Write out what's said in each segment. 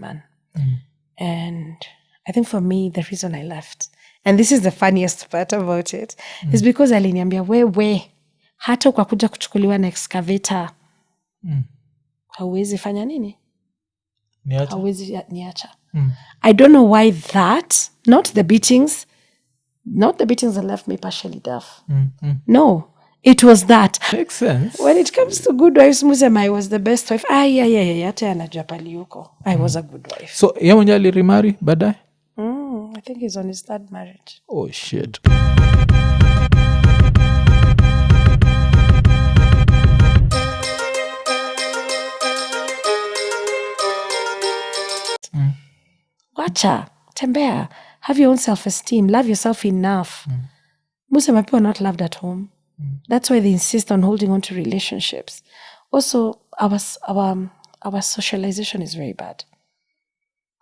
man. And I think for me, the reason I left, and this is the funniest part about it, is because aliniambia, wewe, hata ukakuja kuchukuliwa na excavator, hauwezi fanya nini? Hauwezi niacha. I don't know why that, not the beatings that left me partially deaf. No, it was that. Makes sense. When it comes to good wives, Musema, I was the best wife. Yeah. Hata anajua pali yuko. I was a good wife. So, yeye mwenye aliremarry baadaye? I think he's on his third marriage. Oh, shit. Wacha, tembea, have your own self-esteem, love yourself enough. Musema people are not loved at home. That's why they insist on holding on to relationships. Also, our socialization is very bad.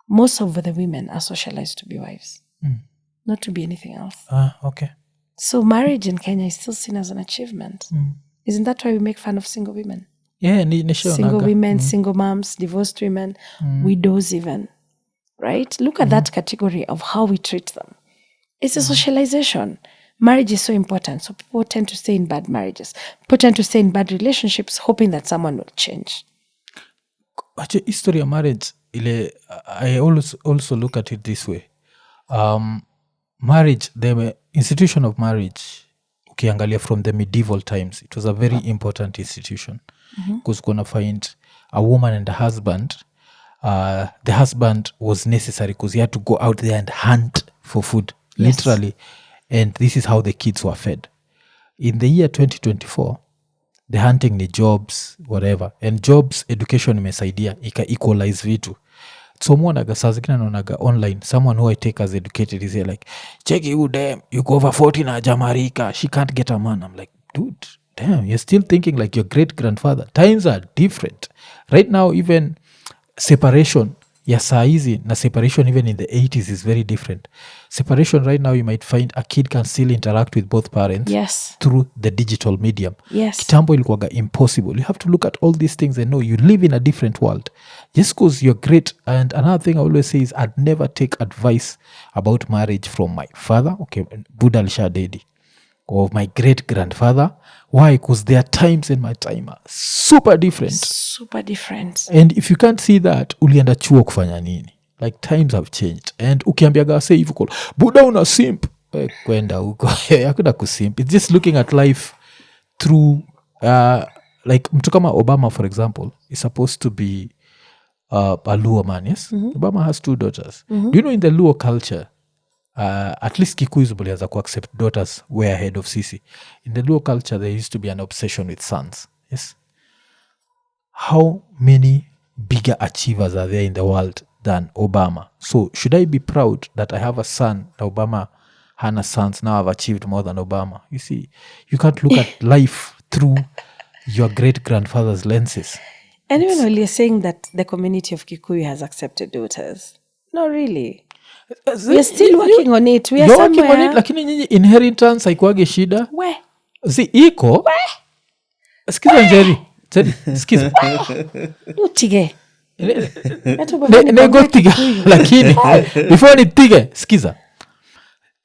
Most of the women are socialized to be wives, not to be anything else. Okay. So marriage in Kenya is still seen as an achievement. Isn't that why we make fun of single women? Yeah, single women, single moms, divorced women, widows even. Right? Look at that category of how we treat them. It's a socialization. Marriage is so important. So people tend to stay in bad marriages. People tend to stay in bad relationships, hoping that someone will change. Actually, history of marriage, I also look at it this way. Marriage, the institution of marriage, ukiangalia from the medieval times, it was a very important institution. Because you're going to find a woman and a husband. The husband was necessary because he had to go out there and hunt for food, literally. And this is how the kids were fed. In the year 2024, the hunting ni jobs, whatever. And jobs, education imesaidia, equalize vitu. So mwonaga saa zingine naonaga online, someone who I take as educated is here like, check you damn, you go over 40 na Jamarika, she can't get a man. I'm like, dude, damn, you're still thinking like your great-grandfather. Times are different. Right now, even separation ya saa hizi na separation even in the 80s is very different. Separation right now, you might find a kid can still interact with both parents through the digital medium. Kitambo ilikuwaga impossible. You have to look at all these things and know you live in a different world. Just because you're great. And another thing I always say is I'd never take advice about marriage from my father. Okay, Buddha alisha dedi. Or my great-grandfather. Why? Because their times and my time are super different. Super different. And if you can't see that, ulienda chuo kufanya nini? Like times have changed. And ukiambiaga say hivyo call, Buddha una simp. Kwenda huko. Hakuna kusimp. It's just looking at life through, like mtu kama Obama, for example, is supposed to be a Luo man, yes? Obama has 2 daughters. Do you know in the Luo culture, at least Kikuyus bulianza ku accept daughters way ahead of Sisi. In the Luo culture, there used to be an obsession with sons. Yes. How many bigger achievers are there in the world than Obama? So should I be proud that I have a son, that Obama hana sons, now I've achieved more than Obama? You see, you can't look at life through your great-grandfather's lenses. And even when you're saying that the community of Kikuyu has accepted daughters, not really. We're still working on it. We are working on it, lakini nyinyi inheritance haikuwage shida. We. Iko. We. Sikiza NJERI. Sikiza. Utige. Nego tiga. Lakini, before ni tige, sikiza.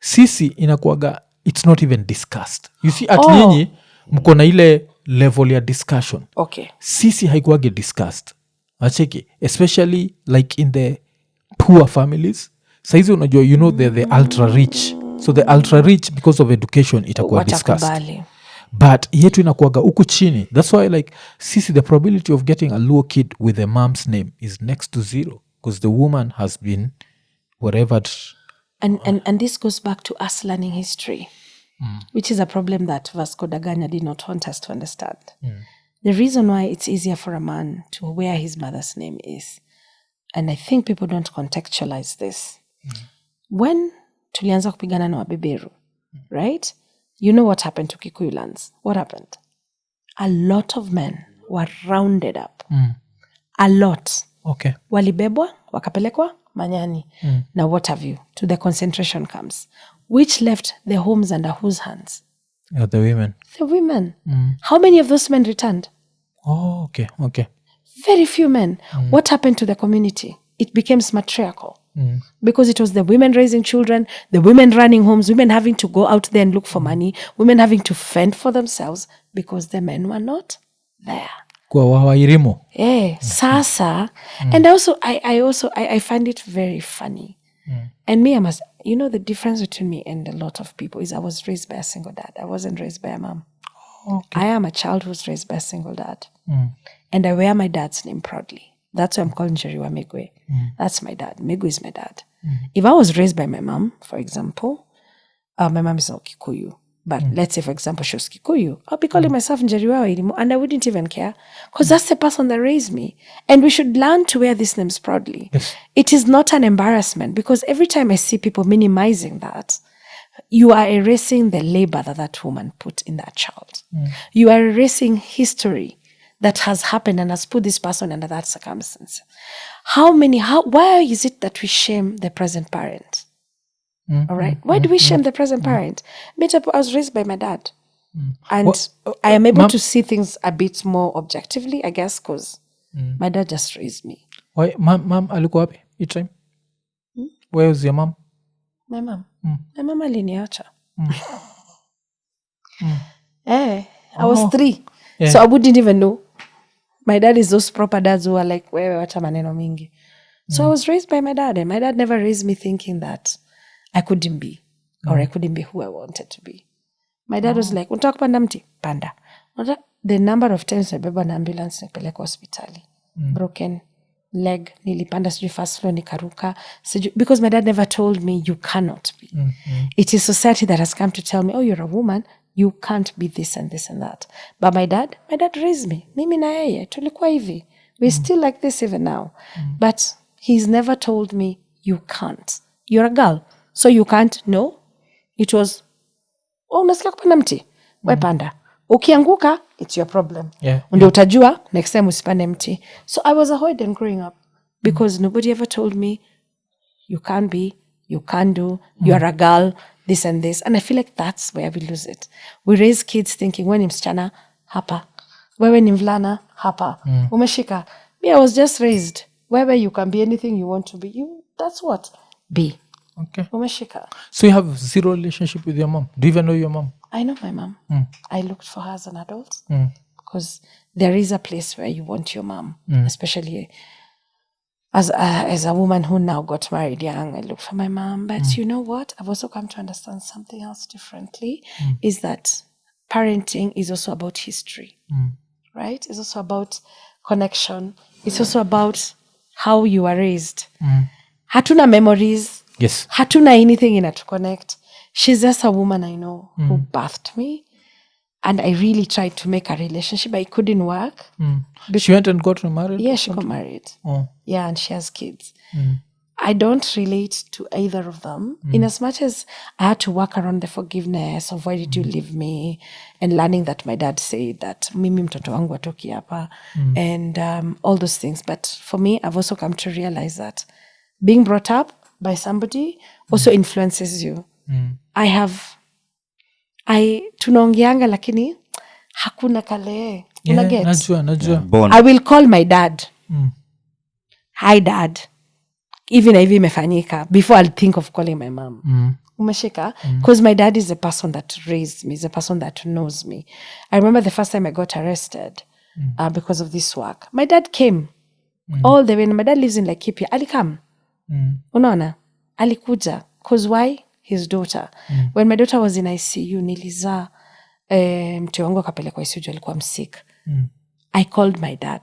Sisi inakuwaga, it's not even discussed. You see, at nyinyi, mko na ile level ya discussion. Okay. Sisi haikuwage discussed. Acheki. Especially like in the poor families. Saizi unajua, you know, the ultra rich. So the ultra rich, because of education, itakuwa discussed. But yetu inakuwaga uku chini. That's why like, sisi, the probability of getting a Luo kid with a mom's name is next to 0. Because the woman has been whatever. And this goes back to us learning history, which is a problem that Vasco da Gama did not want us to understand. The reason why it's easier for a man to wear his mother's name is, and I think people don't contextualize this, when tulianza kupigana na wabeberu, right? You know what happened to Kikuyu lands? What happened? A lot of men were rounded up. A lot. Okay. Walibebwa, wakapelekwa, Manyani. Now what have you? To the concentration camps. Which left the homes under whose hands? The women. The women. How many of those men returned? Oh, okay. Very few men. What happened to the community? it became matriarchal. Because it was the women raising children, the women running homes, women having to go out there and look for money, women having to fend for themselves because the men were not there. Sasa. And also, I find it very funny. And me, the difference between me and a lot of people is I was raised by a single dad. I wasn't raised by a mom. Okay. I am a child who was raised by a single dad. And I wear my dad's name proudly. That's why I'm calling NJERI MIGWI. That's my dad. MIGWI is my dad. If I was raised by my mom, for example, my mom is not Kikuyu. But let's say, for example, she was Kikuyu. I'll be calling myself NJERI and I wouldn't even care. Because that's the person that raised me. And we should learn to wear these names proudly. Yes. It is not an embarrassment. Because every time I see people minimizing that, you are erasing the labor that woman put in that child. You are erasing history that has happened and has put this person under that circumstance. Why is it that we shame the present parent? All right. Why do we shame the present parent? I was raised by my dad. And I am able to see things a bit more objectively, I guess, because my dad just raised me. Why, mom, alikuwa wapi each time? Where was your mom? My mom. My mom aliniacha. I was 3. Yeah. So I wouldn't even know. My dad is those proper dads who are like, wewe wacha maneno mingi. So I was raised by my dad, and my dad never raised me thinking that I couldn't be, or I couldn't be who I wanted to be. My dad was like, unataka kupanda mti? Panda. The number of times nibeba na ambulance nipeleka hospitali. Broken leg, nilipanda sijui first floor nikaruka. Because my dad never told me you cannot be. It is society that has come to tell me, oh, you're a woman, you can't be this and this and that. But my dad raised me. Mimi na yeye, tulikuwa hivi. We're still like this even now. But he's never told me, you can't. You're a girl, so you can't. No. It was, unasikia kupanda mti? We panda. Ukianguka, it's your problem. Ndio utajua, next time usipande mti. So I was avoidant growing up. Because nobody ever told me, you can't be, you can't do, you're a girl, this and this. And I feel like that's where we lose it. We raise kids thinking, when ni msichana, hapa. Wewe ni mvulana, hapa. Umeshika. Me, I was just raised. Wherever you can be anything you want to be, that's what? Be. Okay. Umeshika. So you have zero relationship with your mom? Do you even know your mom? I know my mom. I looked for her as an adult. Because there is a place where you want your mom. Especially as a woman who now got married young, I looked for my mom. But you know what? I've also come to understand something else differently, is that parenting is also about history, right? It's also about connection. It's also about how you are raised. Hatuna memories. Yes. Hatuna anything in her to connect. She's just a woman I know who birthed me. And I really tried to make a relationship, but it couldn't work. She went and got remarried? Yeah, she got married. Yeah, and she has kids. I don't relate to either of them. In as much as I had to work around the forgiveness of why did you leave me, and learning that my dad said that mimi mtoto wangu atoki hapa, and all those things. But for me, I've also come to realize that being brought up by somebody also influences you. Tunaongeanga lakini hakuna kale. Najua. I will call my dad. Hi dad. Even if imefanyika, before I'll think of calling my mom. Umeshika? Because my dad is the person that raised me, is the person that knows me. I remember the first time I got arrested because of this work. My dad came all the way. My dad lives in Laikipia. Alikam. Unaona? Alikuja. Because why? His daughter. When my daughter was in ICU, niliza mtu wangu akapelekwa ICU, alikuwa sick. I called my dad.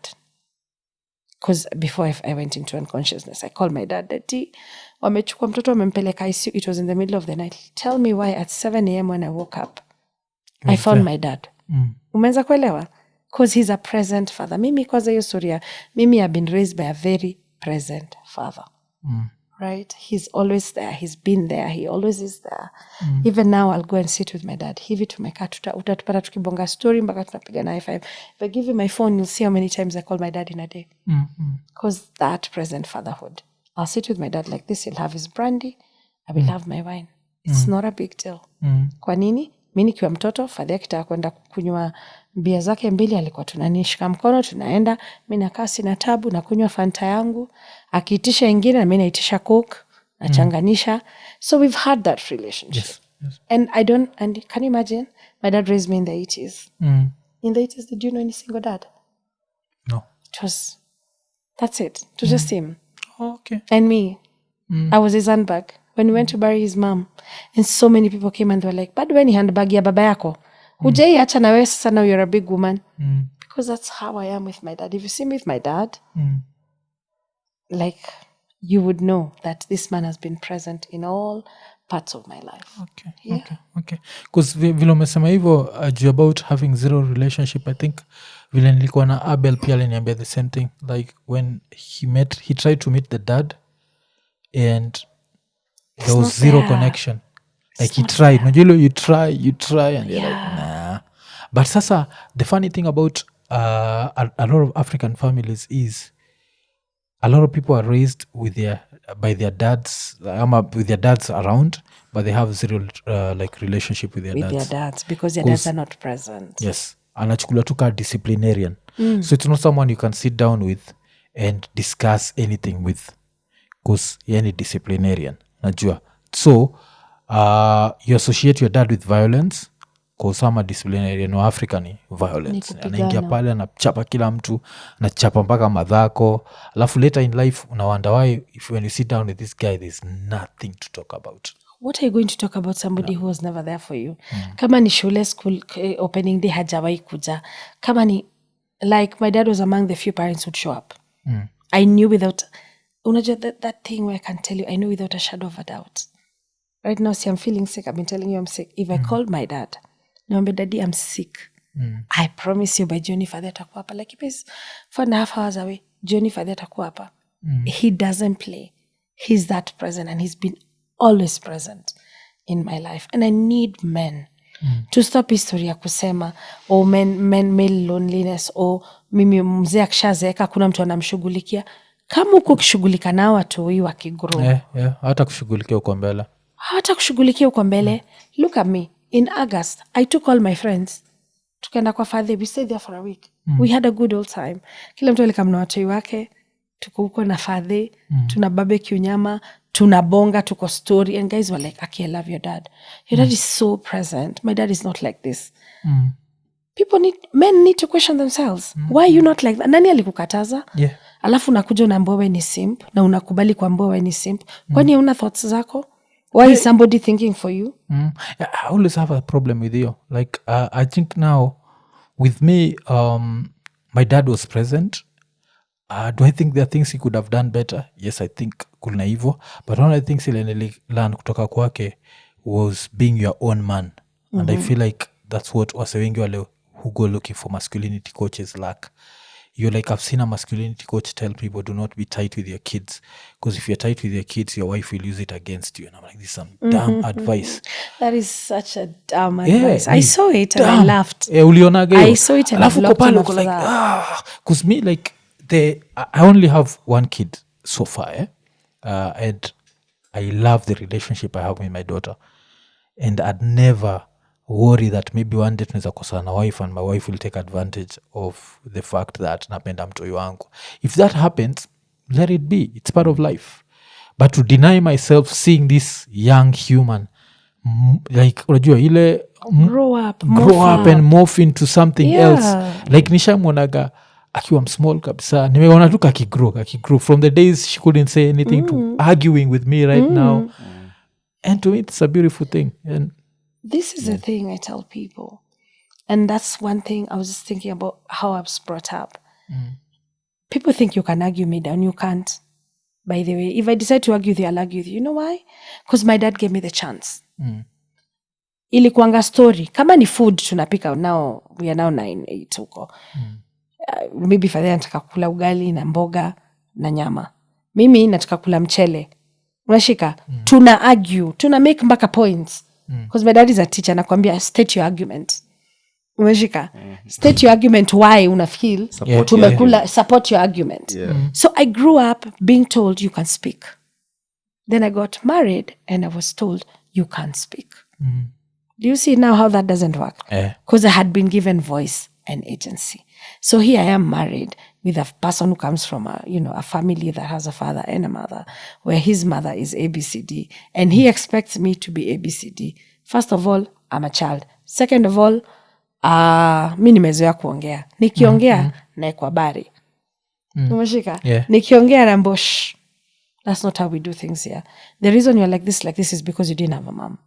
Because before I went into unconsciousness, I called my dad. Daddy, wamechukua mtoto wamempeleka ICU. It was in the middle of the night. Tell me why at 7 a.m. when I woke up, I found my dad. Umeanza kuelewa? Because he's a present father. Mimi kwanza hiyo story, mimi have been raised by a very present father. Right? He's always there. He's been there. He always is there. Even now, I'll go and sit with my dad. Hivi tumekaa utatupata tukibonga story mpaka tunapiga na high five. If I give you my phone, you'll see how many times I call my dad in a day. Because that present fatherhood. I'll sit with my dad like this. He'll have his brandy. I will have my wine. It's not a big deal. Kwa nini? mi nikiwa mtoto father akitaka kwenda kunywa bia zake 2 alikuwa tunanishika mkono tunaenda, mi nakaa sina tabu na kunywa Fanta yangu, akiitisha ingine na mi naitisha Coke nachanganisha. So we've had that relationship. Yes. And can you imagine, my dad raised me in the 80s. In the 80s, did you know any single dad? No. That's it. It was just him. Oh, okay. And me. I was his handbag. When we went to bury his mom, and so many people came and they were like, bado we ni handbag ya baba yako. Hujai acha na wewe sasa, now you're a big woman. Because that's how I am with my dad. If you see me with my dad, like, you would know that this man has been present in all parts of my life. Okay. Because vile umesema hivyo about having zero relationship, I think vile nilikuwa na Abel pia aliniambia the same thing. Like when he tried to meet the dad and there was zero connection. Like he tried. Najilo, you try and you're like, nah. But sasa, the funny thing about a lot of African families is a lot of people are raised by their dads, with their dads around, but they have zero relationship with their dads. Because their dads are not present. Yes. Anachukula tu ka disciplinarian. So it's not someone you can sit down with and discuss anything with, because yeye ni disciplinarian. Najua. So you associate your dad with violence, because I'm a disciplinarian wa African violence. Anaingia pale anachapa kila mtu, anachapa mpaka madhako. Alafu later in life una wonder why when you sit down with this guy there's nothing to talk about. What are you going to talk about somebody who was never there for you? Kama ni shule school opening day hajawai kuja. Kama ni, like, my dad was among the few parents who'd show up. I knew without, unajua that thing where I can tell you, I knew without a shadow of a doubt. Right now, see, I'm feeling sick. I've been telling you I'm sick. If I called my dad, niambia, Daddy, I'm sick. I promise you by Johnny Father atakuwa hapa. Like, if it's 4.5 hours away, Johnny Father atakuwa hapa. He doesn't play. He's that present, and he's been always present in my life. And I need men to stop history ya kusema, oh, male loneliness, oh, mimi mzee akishazeeka kuna mtu anamshughulikia. Kama uko kushughulika na watu hii wakigrow. Hata kushughulikia uko mbele. Look at me. In August, I took all my friends. Tukaenda kwa father. We stayed there for a week. We had a good old time. Kila mtu alikam na watoi wake. Tuko huko na father. Tuna barbecue nyama. Tunabonga, tuko story. And guys were like, Aki, I love your dad. Your dad is so present. My dad is not like this. Men need to question themselves. Why are you not like that? Nani alikukataza? Alafu unakuja unaambiwa wewe ni simp. Na unakubali kuambiwa wewe ni simp. Kwani una thoughts zako? Why is somebody thinking for you? I always have a problem with you. Like, I think now, with me, my dad was present. Do I think there are things he could have done better? Yes, I think kuna hivyo. But one of the things ile nililearn kutoka kwake was being your own man. And I feel like that's what wase wengi wale who go looking for masculinity coaches lack. You're like, I've seen a masculinity coach tell people, do not be tight with your kids. Because if you're tight with your kids, your wife will use it against you. And I'm like, this is some dumb advice. That is such a dumb advice. I saw it and I laughed. I saw it and I blocked him after that. Because me, like, I only have one kid so far. And I love the relationship I have with my daughter. And I'd never worry that maybe one day tunaweza kosa na wife and my wife will take advantage of the fact that napenda mtoi wangu. If that happens, let it be. It's part of life. But to deny myself seeing this young human, like, unajua ile grow up and morph into something else. Like, nishamwonaga akiwa small kabisa. Nimeona tu kakigrow from the days she couldn't say anything to arguing with me right now. And to me, it's a beautiful thing. And this is the thing I tell people. And that's one thing I was just thinking about how I was brought up. People think you can argue me down. You can't. By the way, if I decide to argue with you, I'll argue with you. You know why? Because my dad gave me the chance. Ilikuanga story. Kama ni food tunapika now, we are now 9-8 huko. Maybe father anataka kula ugali na mboga na nyama. Mimi nataka kula mchele. Unashika? Tuna argue. Tuna make mpaka points. Because my dad is a teacher. Nakwambia, state your argument. Umeshika? State your argument why una feel. Support your argument. So I grew up being told you can speak. Then I got married and I was told you can't speak. Do you see now how that doesn't work? Because I had been given voice and agency. So here I am married with a person who comes from a family that has a father and a mother, where his mother is ABCD, and he expects me to be ABCD. First of all, I'm a child. Second of all, mi nimezoea kuongea. Nikiongea naekwa bari. Umeshika? Nikiongea na mbosh. That's not how we do things here. The reason you're like this is because you didn't have a mom.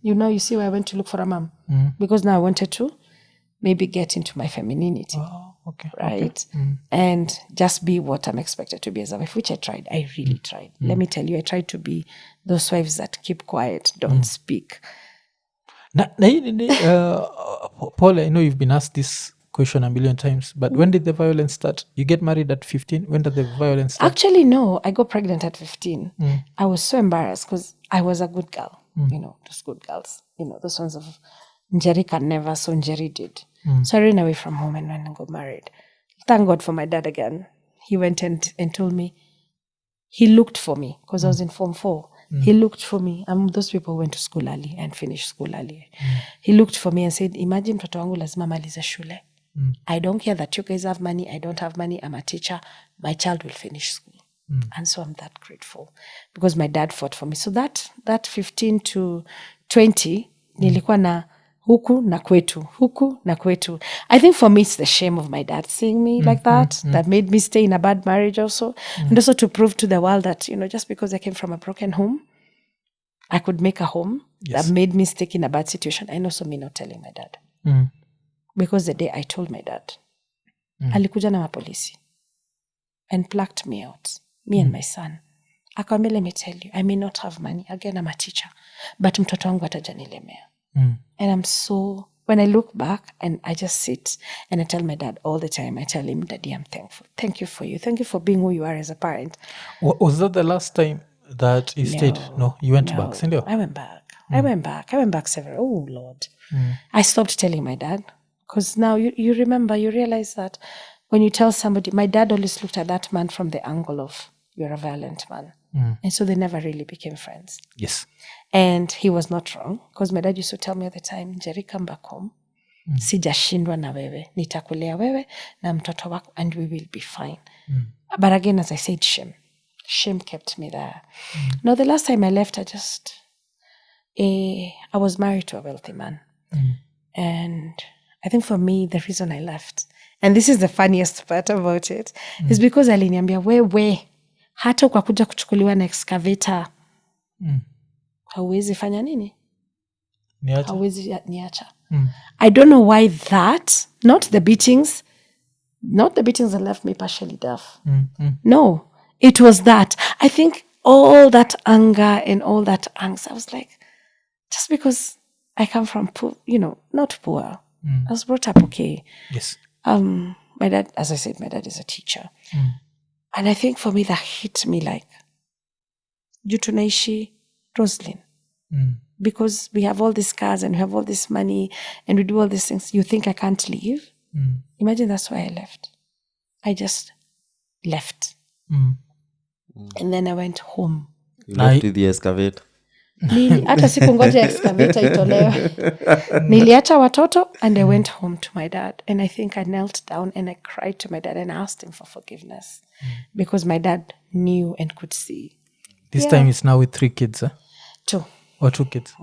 You see why I went to look for a mom? Because now I wanted to maybe get into my femininity. Right? And just be what I'm expected to be as a wife, which I tried. I really tried. Let me tell you, I tried to be those wives that keep quiet, don't speak. Paul, I know you've been asked this question a million times, but when did the violence start? You get married at 15? When did the violence start? Actually, no. I got pregnant at 15. I was so embarrassed because I was a good girl. Those good girls. Those ones of NJERI can never, so NJERI did. So I ran away from home and went and got married. Thank God for my dad again. He went and told me. He looked for me because I was in Form 4. He looked for me. Those people who went to school early and finished school early. He looked for me and said, imagine mtoto wangu lazima malize shule. I don't care that you guys have money. I don't have money. I'm a teacher. My child will finish school. And so I'm that grateful because my dad fought for me. So that 15 to 20, nilikuwa na huku na kwetu. I think for me, it's the shame of my dad seeing me like that made me stay in a bad marriage also. And also to prove to the world that, just because I came from a broken home, I could make a home that made me stick in a bad situation. And also me not telling my dad. Because the day I told my dad, alikuja na mapolisi and plucked me out, me and my son. Akamwambia, let me tell you, I may not have money. Again, I'm a teacher. But mtoto wangu atajanilemea. And I'm so, when I look back and I just sit and I tell my dad all the time, I tell him, Daddy, I'm thankful. Thank you for you. Thank you for being who you are as a parent. Was that the last time that you stayed? No, you went back. Sindio? I went back. I went back several. Oh, Lord. I stopped telling my dad because now you remember, you realize that when you tell somebody, my dad always looked at that man from the angle of, you're a violent man. And so they never really became friends. Yes. And he was not wrong because my dad used to tell me all the time, NJERI, come back home. Sijashindwa na wewe. Nitakulea wewe na mtoto wako and we will be fine. But again, as I said, shame. Shame kept me there. Now, the last time I left, I was married to a wealthy man. And I think for me, the reason I left, and this is the funniest part about it, is because aliniambia, wewe, hata ukakuja kuchukuliwa na excavator, hauwezi fanya nini? Hauwezi niacha. I don't know why that, not the beatings that left me partially deaf. No, it was that. I think all that anger and all that angst, I was like, just because I come from poor, not poor. I was brought up okay. Yes. My dad, as I said, my dad is a teacher. And I think for me that hit me like, juu tunaishi Roslyn. Because we have all these cars and we have all this money and we do all these things. You think I can't leave? Imagine that's why I left. I just left. And then I went home. You left with the excavator. Hata sikungoja excavator itolewe. Niliacha watoto and I went home to my dad. And I think I knelt down and I cried to my dad and asked him for forgiveness. Because my dad knew and could see. This time it's now with 3 kids, huh? 2. Or 2 kids?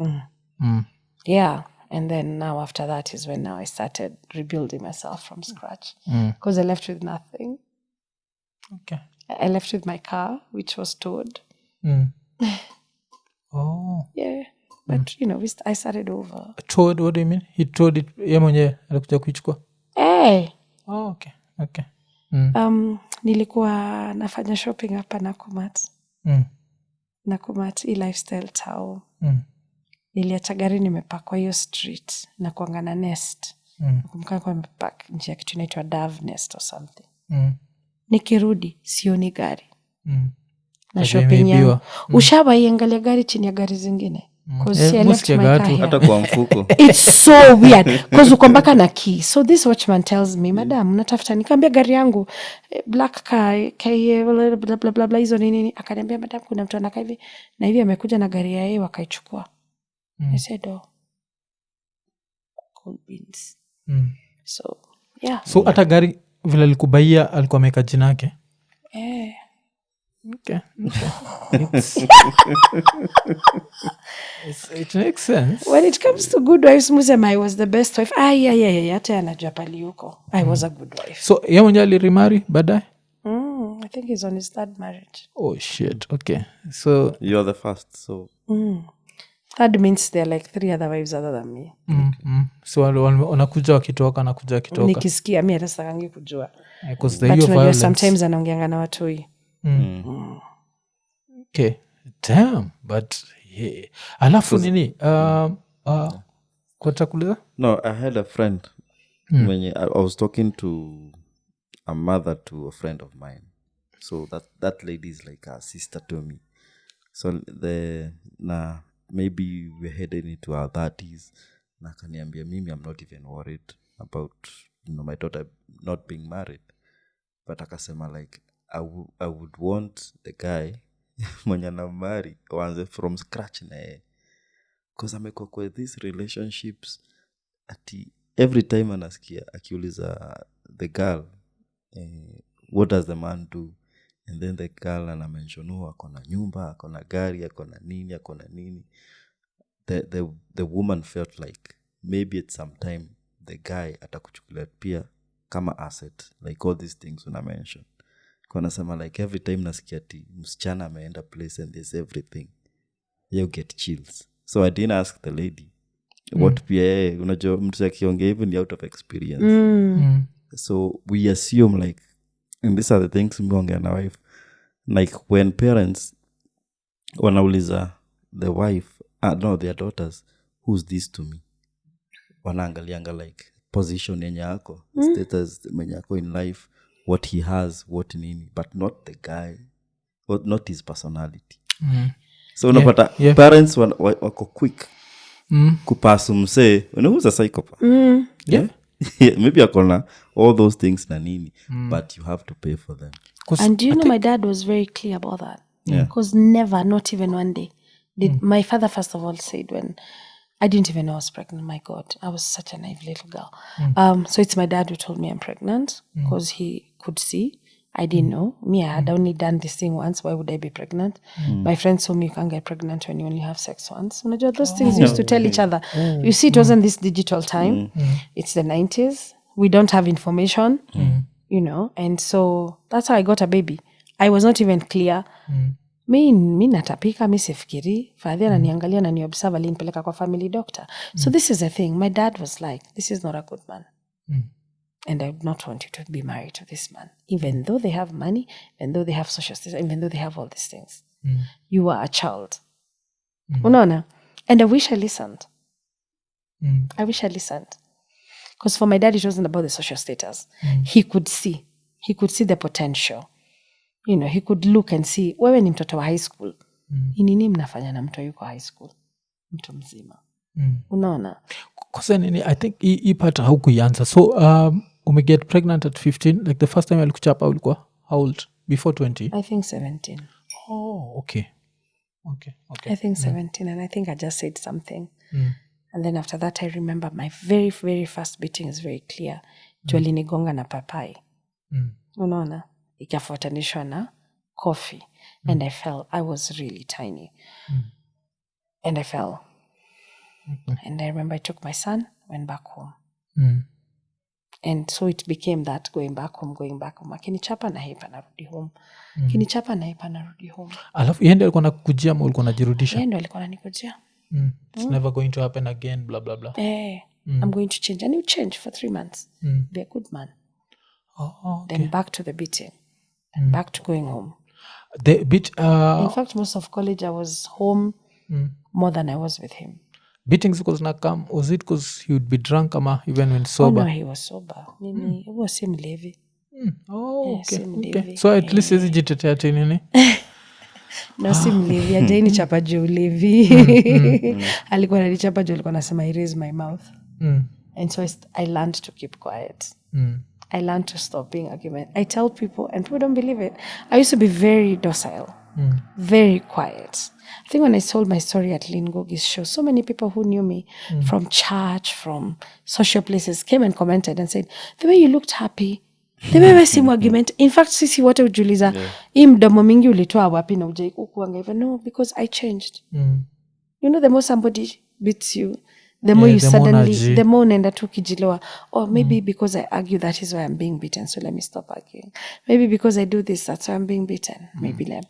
Yeah. And then now after that is when now I started rebuilding myself from scratch. Because I left with nothing. Okay. I left with my car, which was towed. Oh. Yeah. But, I started over. Towed, what do you mean? He towed it, ye mwenye alikuja kuichukua? Hey. Oh, okay. Okay. Nilikuwa nafanya shopping hapa Nakumatt. Nakumatt, lifestyle town. Niliacha gari nimepakwa hiyo street na kuangana nest. Nakumbuka kwa nimepark nje ya kitu inaitwa Dove Nest or something. Nikirudi sioni gari. Na shopping yangu. Ushawaiangalia gari chini ya gari zingine? Because I left my car here. Hata kwa mfuko. It's so weird. Because uko mpaka na key. So this watchman tells me, madam, natafuta. Nikamwambia gari yangu, black car, blah, blah, blah, blah, blah, hizo nini. Akaniambia, madam, kuna mtu anakaa hivi. Na hivi amekuja na gari ya yeye wakaichukua. I said, oh. whole beans. Mm. So yeah. So hata gari vile alikubaia alikuwa ameweka jina yake. Okay. It makes sense. When it comes to good wives, Musema, I was the best wife. Yeah. Hata anajua pali yuko. I was a good wife. So yeye mwenyewe aliremarry baadaye? I think he's on his third marriage. Oh shit. Okay. So You're the first, so Third means there are like 3 other wives other than me. so wanakuja wakitoka Nikisikia mi hata sitakangi kujua. Because the But hiyo unajua violence. sometimes anaongeanga na watoi. Okay. Damn, but yeah. Alafu nini? Kwa chakula? no, I had a friend when I was talking to a mother to a friend of mine. So that lady is like a sister to me. So maybe we're heading into our 30s. Na kaniambia mimi, I'm not even worried about my daughter not being married. But akasema like I would want the guy mwenye na marry wanze from scratch na yeye. Because amekuwa kwa these relationships ati every time anasikia akiuliza the girl what does the man do, and then the girl anamention akona nyumba, akona gari, akona nini. The woman felt like maybe at some time the guy atakuchukulia pia kama asset, like all these things una mention. Kwa nasema like every time nasikia ati msichana ameenda place and there's everything, you get chills. So I didn't ask the lady what pia unajua mtu akiongea even ni out of experience. So we assume like, and these are the things mgonga na wife, like when parents wanauliza the wife their daughters, who's this to me, wanaangalianga like position yenye yako, status mwenye yako in life, what he has, what nini, but not the guy, not his personality. So unapata parents wako quick kupasu mse, who's a psychopath. Yeah. Maybe akona all those things na nini, but you have to pay for them. And do you know my dad was very clear about that? Because never, not even one day, did my father first of all said when I didn't even know I was pregnant. My God, I was such a naive little girl. So it's my dad who told me I'm pregnant because he could see. I didn't know. Me, I had only done this thing once. Why would I be pregnant? My friends told me you can't get pregnant when you only have sex once. Those things used to tell each other. You see, it wasn't this digital time. It's the 90s. We don't have information, and so that's how I got a baby. I was not even clear. Mi natapika, mi sifikiri. Father ananiangalia na niobserve, alinipeleka kwa family doctor. So this is the thing. My dad was like, this is not a good man. And I would not want you to be married to this man. Even though they have money, even though they have social status, even though they have all these things. You are a child. Unaona? And I wish I listened. I wish I listened. Because for my dad, it wasn't about the social status. He could see. He could see the potential. He could look and see, wewe ni mtoto wa high school. Nini mnafanya na mtu yuko high school? Mtu mzima. Unaona? Kwa nini, I think hii part haukuianza. So, umeget pregnant at 15. Like the first time alikuchapa ulikuwa how old? Before 20? I think 17. Oh, okay. I think 17, and I think I just said something. And then after that, I remember my very, very first beating is very clear. Alinigonga na papai. Unaona? Ikafuatanishwa na coffee. And I fell. I was really tiny. And I fell. And I remember I took my son, went back home. And so it became that going back home. Akinichapa na hepa narudi home. Akinichapa na hepa narudi home. Alafu yeye ndiye alikuwa anakujia ama ulikuwa unajirudisha? Yeye ndiye alikuwa ananikujia. It's never going to happen again, blah blah blah. I'm going to change. And you change for 3 months. Be a good man. Okay. Then back to the beating. And back to going home. The beat in fact, most of college I was home more than I was with him. Beatings because nakam, was it because he would be drunk ama even when sober? Oh no, he was sober. Mimi, he was si mlevi. Oh, okay. So at least hizi jitetea nini? No, si mlevi. Ajaini chapa juu ulevi. Alikuwa ananichapa juu alikuwa anasema I raise my mouth. And so I learned to keep quiet. I learned to stop being argumentative. I tell people, and people don't believe it, I used to be very docile. very quiet. I think when I told my story at Lynn Gogi's show, so many people who knew me from church, from social places, came and commented and said, the way you looked happy, the way we simu argument. In fact, sisi wote ujuliza, hii mdomo mingi ulitoa wapi na ujai kukuanga even. No, because I changed. You know, the more somebody beats you, the more you suddenly, the more unaenda tu kijiloa. Or maybe because I argue, that is why I'm being beaten, so let me stop arguing. Maybe because I do this, that's why I'm being beaten. Maybe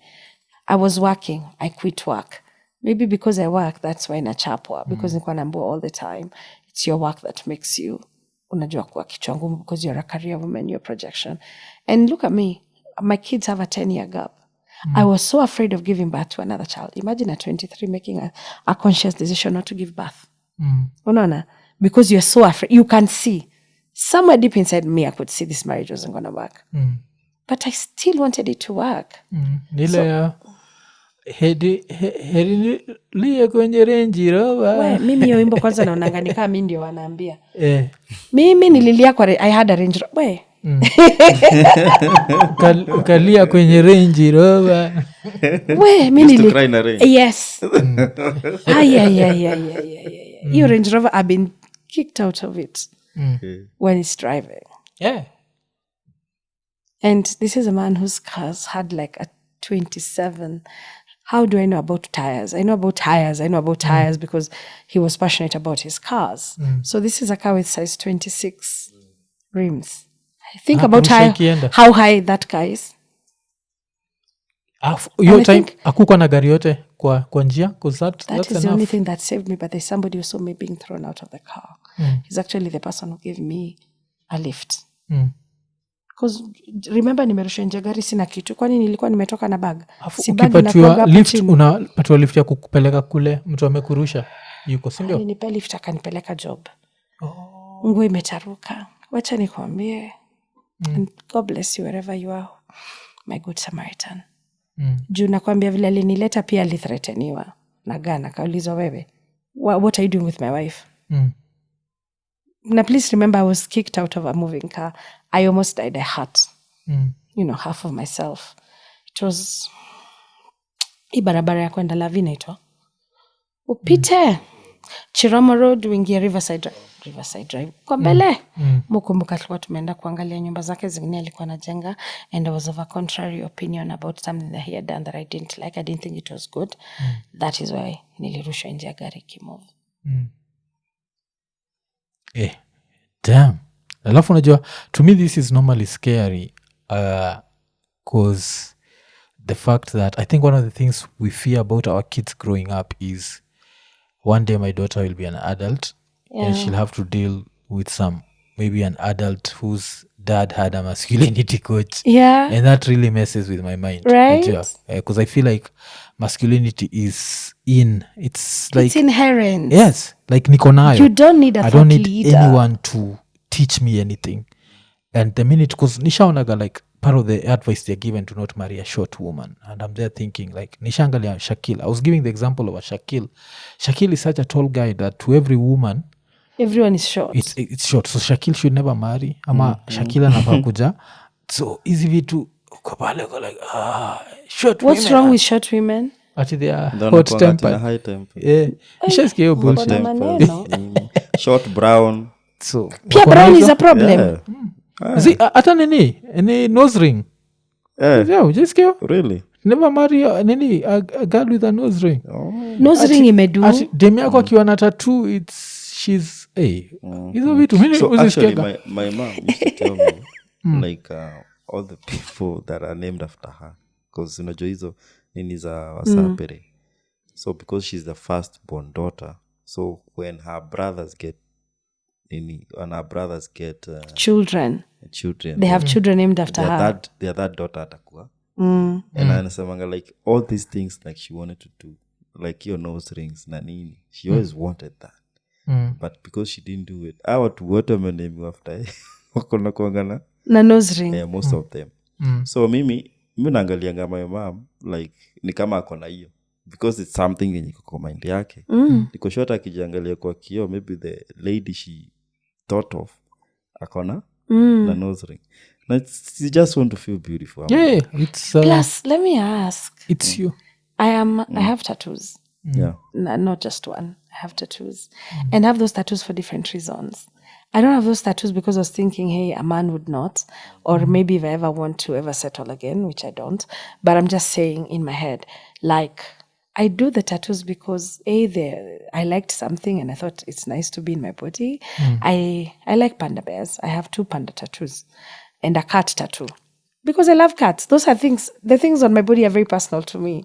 I was working, I quit work. Maybe because I work, that's why nachapwa. Because nikuwa naambiwa all the time, it's your work that makes you unajua kuwa kichwa ngumu, because you're a career woman, your projection. And look at me, my kids have a 10-year gap. I was so afraid of giving birth to another child. Imagine at 23 making a conscious decision not to give birth. Unaona? Because you're so afraid. You can see. Somewhere deep inside me, I could see this marriage wasn't going to work. But I still wanted it to work. Lia kwenye Range Rover. We, mimi hiyo wimbo kwanza naonanga ni kama mimi ndio wanaambia. Mimi nililia kwa I had a Range Rover. We. Kalia kwenye Range Rover. We, mimi to cry in a range. Yes. Hiyo Range Rover, I've been kicked out of it when it's driving. Yeah. And this is a man whose cars had like a 27. How do I know about tires? I know about tires because he was passionate about his cars. So this is a car with size 26 rims. I think about how high that car is. Your time akukuwa na gari yote kwa njia, because that is the only thing that saved me. But there's somebody who saw me being thrown out of the car. He's actually the person who gave me a lift. Because remember nimerusha nje gari sina kitu, kwani nilikuwa nimetoka na bag. Si bag na lift, unapatiwa lift ya kukupeleka kule mtu amekurusha yuko, si ndio? Alinipa lift akanipeleka job. Nguo imetaruka. Wacha nikwambie. And God bless you wherever you are, my good Samaritan. Juu nakwambia vile alinileta pia alithreateniwa na gana, kaulizwa wewe, what are you doing with my wife? Now please remember, I was kicked out of a moving car. I almost died. I hurt, half of myself. It was hii barabara ya kwenda Lavina ito. Upite Chiramo Road uingie Riverside Drive. Kwa mbele. Mkumbuka tulikuwa tumeenda kuangalia nyumba zake zingine alikuwa anajenga, and I was of a contrary opinion about something that he had done that I didn't like. I didn't think it was good. That is why nilirushwa nje ya gari kimove. Damn. Alafu unajua, to me this is normally scary because the fact that I think one of the things we fear about our kids growing up is one day my daughter will be an adult and she'll have to deal with maybe an adult whose dad had a masculinity coach. And that really messes with my mind. Right? Because I feel like masculinity is it's inherent. Yes, like niko nayo. You don't need I don't need anyone to teach me anything. And the minute, because nishaonaga like part of the advice they're given to not marry a short woman, and I'm there thinking like nishangalia Shaquille. I was giving the example of a Shaquille. Shaquille is such a tall guy that to every woman everyone is short. It's short. So Shaquille should never marry. Ama Shaquille anafaa kuja. So easy vitu ukapale go like short women. What's wrong with short women? Ati they are hot tempered. High temper. Yeah. Ishasikia hiyo bullshit. Short brown. So pia brown is a problem. See, hata nini nose ring. Yeah, just go. Really? Never marry a girl with a nose ring. Nose ring imedu. Demi yako akiwa na tattoo, she's hizo vitu mimi actually my mom used to tell me like all the people that are named after her, because unajua hizo nini za wasapere. So because she's the first born daughter, so when her brothers get children they have children named after her, that daughter atakuwa. And anasemanga like all these things like she wanted to do, like your nose rings na nini, she always wanted that. But because she didn't do it, watu wote wamename after wakona kuangana na nose ring. Most of them. So mimi naangalianga my mom like ni kama akona hiyo, because it's something yenye kwa mind yake. Niko short akijiangalia kwa kioo, maybe the lady she thought of akona na nose ring. You just want to feel beautiful. Yeah, it's Plus, let me ask. it's you. I have tattoos. Yeah. Not just one. I have tattoos. And I have those tattoos for different reasons. I don't have those tattoos because I was thinking, hey, a man would not. Or maybe if I ever want to ever settle again, which I don't. But I'm just saying in my head, like, I do the tattoos because I liked something and I thought it's nice to be in my body. I like panda bears. I have 2 panda tattoos and a cat tattoo because I love cats. Those are things. The things on my body are very personal to me.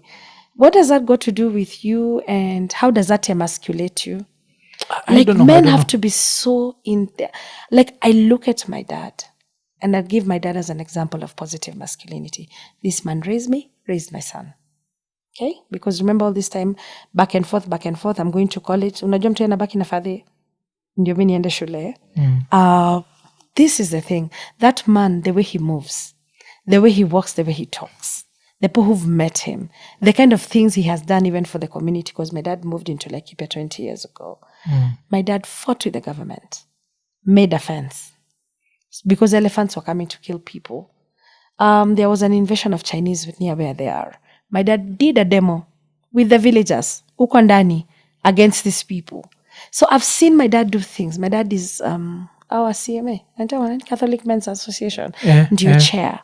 What does that got to do with you, and how does that emasculate you? I don't know. Men have to be so in there. Like, I look at my dad, and I give my dad as an example of positive masculinity. This man raised me, raised my son. Okay? Because remember all this time, back and forth, I'm going to college. Unajua mtu anabaki na fadhi. Ndio mimi niende shule. This is the thing. That man, the way he moves, the way he walks, the way he talks, the people who've met him, the kind of things he has done even for the community, because my dad moved into Laikipia 20 years ago. My dad fought with the government, made a fence, because elephants were coming to kill people. There was an invasion of Chinese near where they are. My dad did a demo with the villagers, uko ndani, against these people. So I've seen my dad do things. My dad is our CMA, Catholic Men's Association, ndio chair.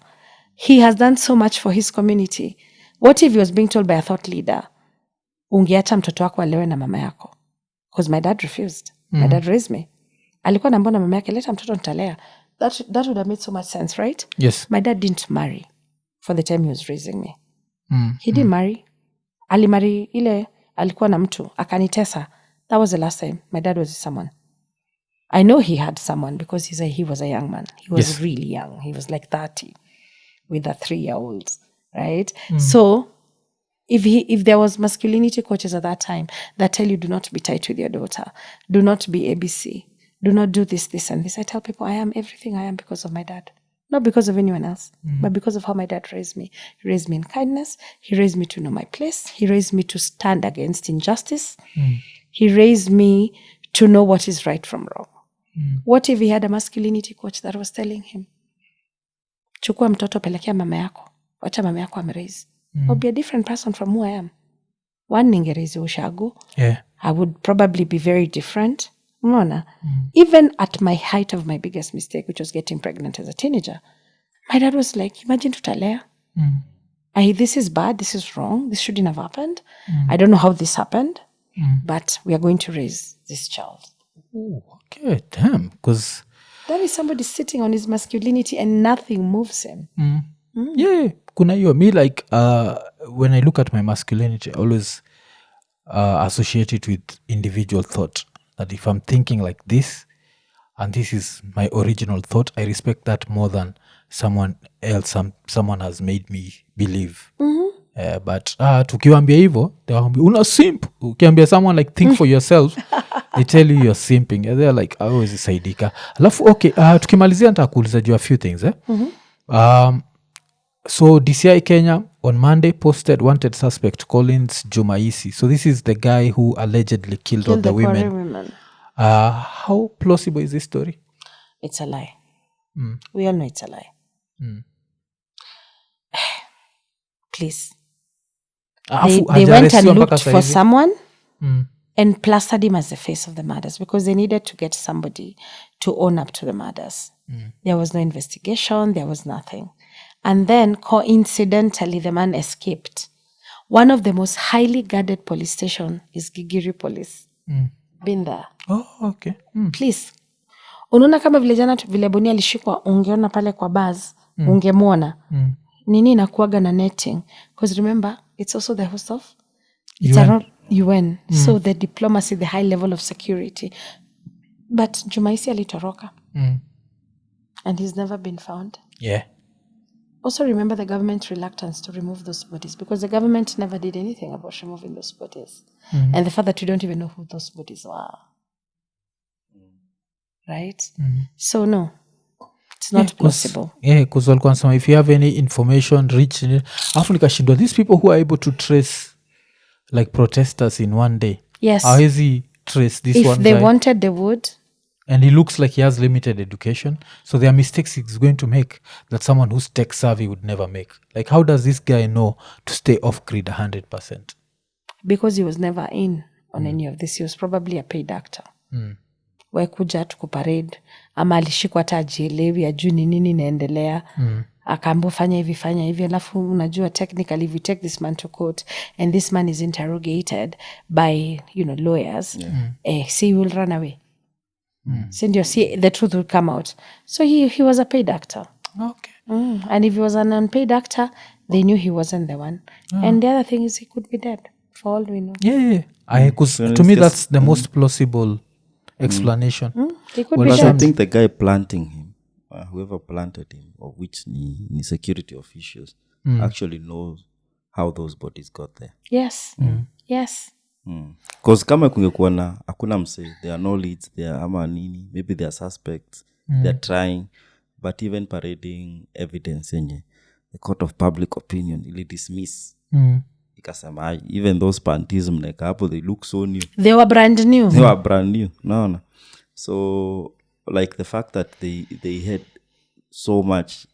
He has done so much for his community. What if he was being told by a thought leader, ungeacha mtoto wako alewe na mama yako? Because my dad refused. My dad raised me. Alikuwa naambia na mama yake, leta mtoto nitalea. That would have made so much sense, right? Yes. My dad didn't marry for the time he was raising me. He didn't marry. Alimari ile alikuwa na mtu akanitesa. That was the last time my dad was with someone. I know he had someone because he was a young man. He was really young. He was like 30 with a 3-year-old, right? So if there was masculinity coaches at that time that tell you do not be tight with your daughter, do not be ABC, do not do this, this, and this, I tell people I am everything I am because of my dad. Not because of anyone else, but because of how my dad raised me. He raised me in kindness. He raised me to know my place. He raised me to stand against injustice. He raised me to know what is right from wrong. What if he had a masculinity coach that was telling him, chukua mtoto pelekea mama yako, wacha mama yako ameraise. I'll be a different person from who I am. One ningerezi ushago. Yeah. I would probably be very different. Even at my height of my biggest mistake, which was getting pregnant as a teenager, my dad was like, imagine tutalea. This is bad, this is wrong, this shouldn't have happened. I don't know how this happened, but we are going to raise this child. Oh, okay, damn. Because that is somebody sitting on his masculinity and nothing moves him. Yeah, kuna hiyo. Me, like, when I look at my masculinity, I always associate it with individual thought. That if I'm thinking like this, and this is my original thought, I respect that more than someone else, someone has made me believe. But tukiwambia hivo, una simp. Ukiambia someone like think for yourself, they tell you you're simping. They're like, always isaidika. Alafu, okay, tukimalizia nitakuuliza juu a few things. So DCI Kenya on Monday posted wanted suspect Collins Jumaisi. So this is the guy who allegedly killed all the women. How plausible is this story? It's a lie. We all know it's a lie. Please. They went and looked for someone and plastered him as the face of the murders because they needed to get somebody to own up to the murders. There was no investigation. There was nothing. And then, coincidentally, the man escaped. One of the most highly guarded police stations is Gigiri Police. Been there. Oh, okay. Please. Unaona kama vile jana vile Boni alishikwa, ungeona pale kwa bars, ungemwona. Nini inakuaga na netting? Because remember, it's also the host of it's around UN. So the diplomacy, the high level of security. But Jumaisi alitoroka. And he's never been found. Yeah. Also remember the government's reluctance to remove those bodies because the government never did anything about removing those bodies. And the fact that we don't even know who those bodies were. Right? So no, it's not possible. Yeah, because walikuwa nasema if you have any information reach afu nikashindwa these people who are able to trace like protesters in one day. Yes. Hawezi trace this if one they guy. wanted they would. and he looks like he has limited education, so there are mistakes he's going to make that someone who's tech savvy would never make. Like, how does this guy know to stay off grid 100%? Because he was never in on any of this. He was probably a paid actor. Wakuja tukuparade ama alishikwa hata ajielewi ajui ni nini inaendelea. Akaambiwa fanya hivi alafu unajua technically if you take this man to court and this man is interrogated by lawyers, see, he will run away. See, the truth will come out. So he was a paid actor. Okay. And if he was an unpaid actor, they knew he wasn't the one. And the other thing is he could be dead for all we know. Yeah. To me, that's the most plausible explanation. He could be dead. I think the guy planting him, whoever planted him, of which ni security officials, actually knows how those bodies got there. Yes. Yes. Because kama kungekuwa na hakuna mse, there are no leads, there are ama nini, maybe they are suspects, they are trying, but even parading evidence yenye the court of public opinion ili dismiss. Ikasema even those panties mneka hapo, they look so new. They were brand new. No. So like the fact that they had so much,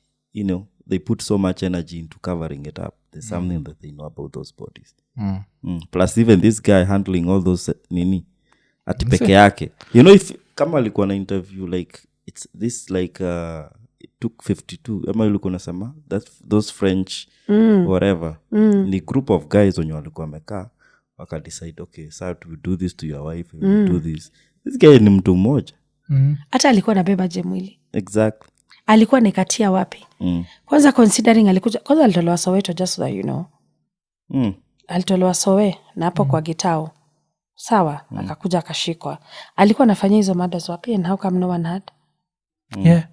they put so much energy into covering it up. There's something that they know about those bodies. Plus even this guy handling all those nini ati peke yake. If kama alikuwa na interview like it's this like it took 52 ama ulikuwa nasema that those French whatever ni group of guys wenye walikuwa wamekaa waka decide okay, so to do this to your wife, we do this guy ni mtu mmoja. Hata alikuwa anabeba je mwili. Exactly. Alikuwa nikatia wapi? Kwanza considering alitolewa Soweto, just so that you know. Alitolewa Sowe na hapo kwa Gitao. Sawa, akakuja akashikwa. Alikuwa anafanya hizo murders wapi and how come no one had? Yeah.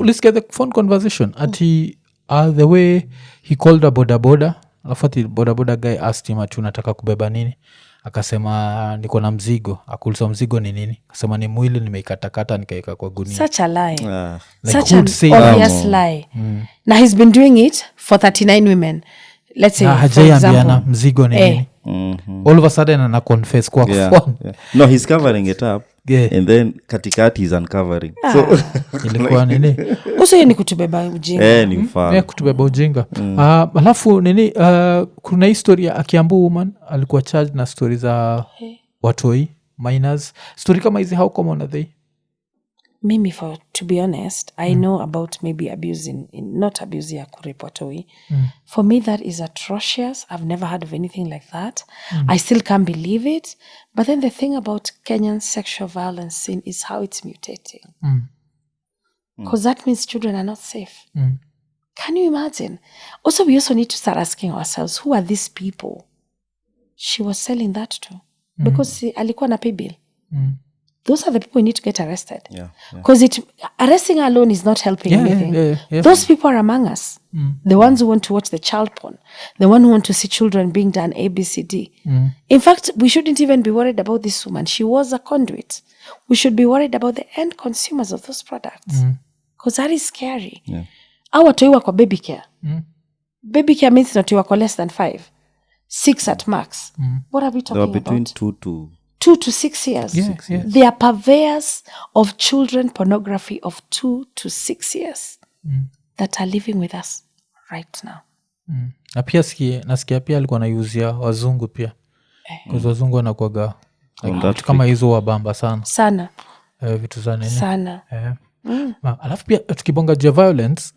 Let's get the phone conversation. The way he called a boda. Afati boda guy asked him ati unataka kubeba nini? Akasema niko na mzigo. Akuuliza mzigo ni nini? Akasema ni mwili nimeikatakata nikaeka kwa gunia. Such a lie. Like Such an obvious lie. Now he's been doing it for 39 women. Let's say for example. Mzigo ni nini? All of a sudden ana confess kwa phone. Yeah. No, he's covering it up. Yeah. And then katikati he's uncovering. So ilikuwa nini? Uso ni kutubeba ujinga. Ni mfano. Kutubeba ujinga. Alafu nini kuna historia Akiambu woman alikuwa charged na story za watoi minors. Story kama hizi how common are they? Mimi to be honest, I know about maybe abuse not abuse ya kuripotoi. For me that is atrocious. I've never heard of anything like that. I still can't believe it. But then the thing about Kenyan sexual violence scene is how it's mutating. Because that means children are not safe. Can you imagine? Also, we also need to start asking ourselves, who are these people she was selling that to? Because alikuwa na pay bill. Those are the people who need to get arrested. Because arresting alone is not helping anything. Yeah. Those people are among us. The ones who want to watch the child porn. The one who want to see children being done ABCD. In fact, we shouldn't even be worried about this woman. She was a conduit. We should be worried about the end consumers of those products. Because that is scary. Au watoiwa kwa baby care. Baby care means not kwa less than 5. 6 at max. What are we talking about? Between 2 to 6 years. Yeah. They are purveyors of children pornography of 2 to 6 years that are living with us right now. Na pia nasikia pia alikuwa anaiuzia wazungu pia. Kwa wazungu wanakuaga kama hizo wabamba sana. Vitu za nini? Sana. Alafu pia tukibonga juu ya violence,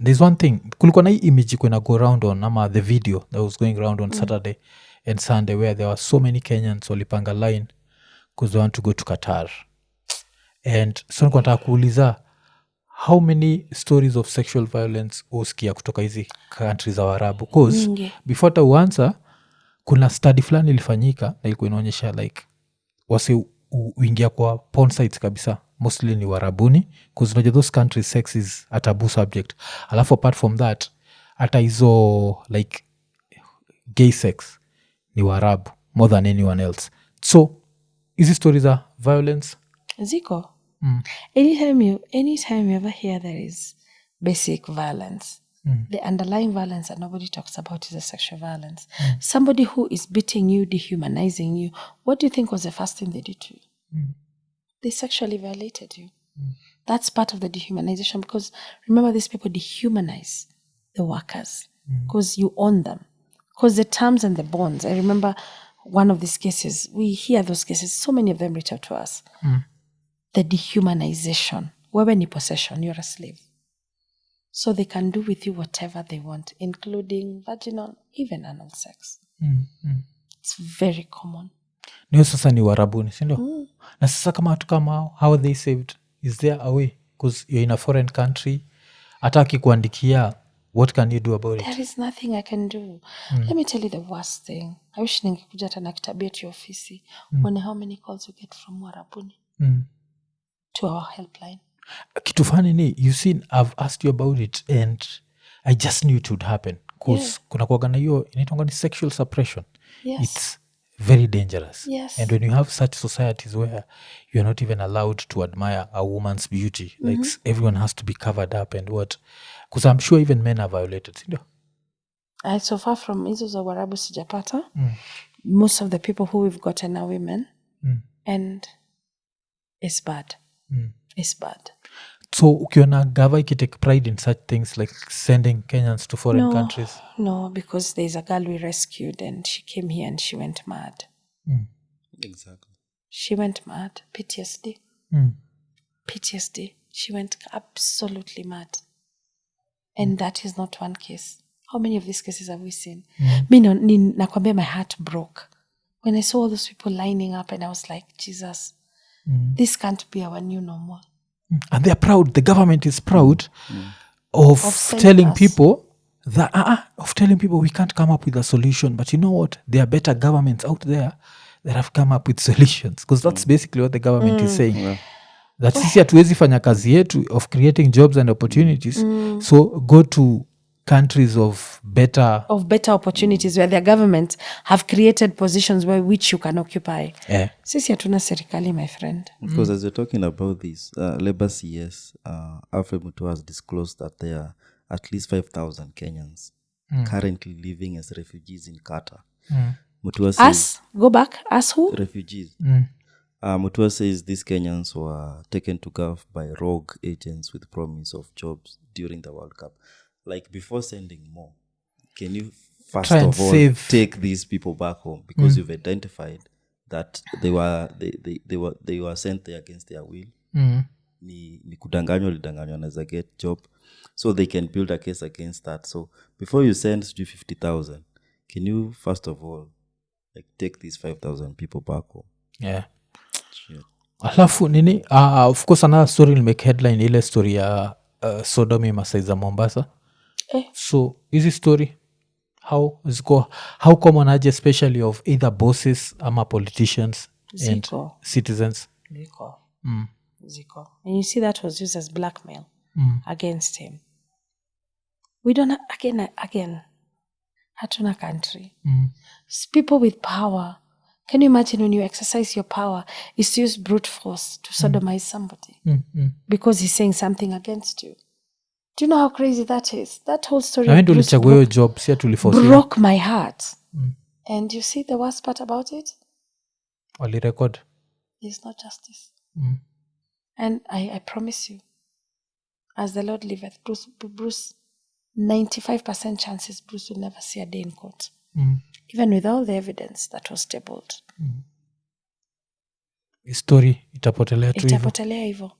there's one thing. Kulikuwa na hii image kuna go around on ama the video that was going around on Saturday and Sunday where there were so many Kenyans walipanga line because they want to go to Qatar. And so nilikuwa nataka kuuliza how many stories of sexual violence usikia kutoka hizi countries za Waarabu? Because before ta uanza kuna study fulani ilifanyika na ilikuwa inaonyesha like wase uingia kwa porn sites kabisa mostly ni Warabuni because unajua those countries sex is a taboo subject. Alafu apart from that hata hizo like gay sex ni Waarabu more than anyone else. So hizi stories are violence ziko. Anytime you ever hear there is basic violence, the underlying violence that nobody talks about is the sexual violence. Somebody who is beating you, dehumanizing you, what do you think was the first thing they did to you? they sexually violated you. That's part of the dehumanization, because remember, these people dehumanize the workers because you own them. Because the terms and the bonds, I remember one of these cases, we hear those cases, so many of them reach out to us. The dehumanization. Wewe ni possession, you're a slave. So they can do with you whatever they want, including vaginal, even anal sex. It's very common. Niyo sasa ni warabuni, sindio? Na sasa kama watu kama hao, how are they saved? Is there a way? Because you're in a foreign country. Hata akikuandikia, what can you do about it? There is nothing I can do. Let me tell you the worst thing. I wish ningekuja hata na kitabu yetu ya ofisi. One how many calls you get from warabuni to our helpline. Kitu funny ni, you seen, I've asked you about it and I just knew it would happen. Because kuna kuwaga na hiyo, inaitwanga ni sexual suppression. Yes. It's very dangerous. Yes. And when you have such societies where you're not even allowed to admire a woman's beauty, like everyone has to be covered up and what, because I'm sure even men are violated, sindio? So far from hizo za warabu sijapata. Most of the people who we've gotten are women. And it's bad. It's bad. So ukiona gava ikitake pride in such things like sending Kenyans to foreign countries? No, because there's a girl we rescued and she came here and she went mad. Exactly. She went mad. PTSD. PTSD. She went absolutely mad. And that is not one case. How many of these cases have we seen? Nakwambia, my heart broke when I saw all those people lining up and I was like, Jesus, this can't be our new normal. And they're proud. The government is proud of telling people that we can't come up with a solution. But you know what? There are better governments out there that have come up with solutions. Because that's basically what the government is saying. Yeah. That sisi hatuwezi fanya kazi yetu of creating jobs and opportunities. So go to countries of better opportunities where their governments have created positions where which you can occupy. Sisi hatuna serikali, my friend. Because as you're talking about this, Labour CS, Alfred Mutua has disclosed that there are at least 5,000 Kenyans currently living as refugees in Qatar. Mutua says, go back, us who? Refugees. Mutua says these Kenyans were taken to Gulf by rogue agents with promise of jobs during the World Cup. Like, before sending more, can you first of all take these people back home, because you've identified that they were sent there against their will. Ni kudanganywa lidanganywa na get job, so they can build a case against that. So before you send 50,000, can you first of all like take these 5,000 people back home? Yeah. Alafu nini, of course another story will make headline, ile story ya Sodomi Masaiza Mombasa. So easy story, how common aje, especially of either bosses ama politicians and citizens? Ziko. And you see that was used as blackmail against him. We don't again hatuna country. People with power. Can you imagine when you exercise your power is to use brute force to sodomize somebody because he's saying something against you? Do you know how crazy that is? That whole story broke my heart. And you see the worst part about it? There's no justice. And I promise you, as the Lord liveth, Bruce 95% chances Bruce will never see a day in court. Even with all the evidence that was tabled. Story itapotelea hivyo.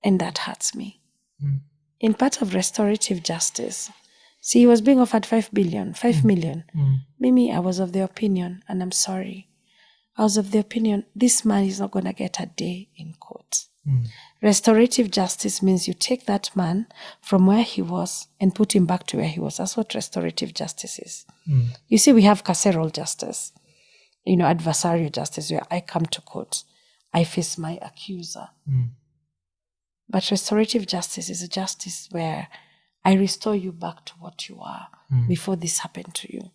And that hurts me. In part of restorative justice, see, he was being offered 5 million. Mimi, I was of the opinion, and I'm sorry, I was of the opinion, this man is not going to get a day in court. Restorative justice means you take that man from where he was and put him back to where he was. That's what restorative justice is. You see, we have carceral justice, adversarial justice, where I come to court, I face my accuser. But restorative justice is a justice where I restore you back to what you are before this happened to you.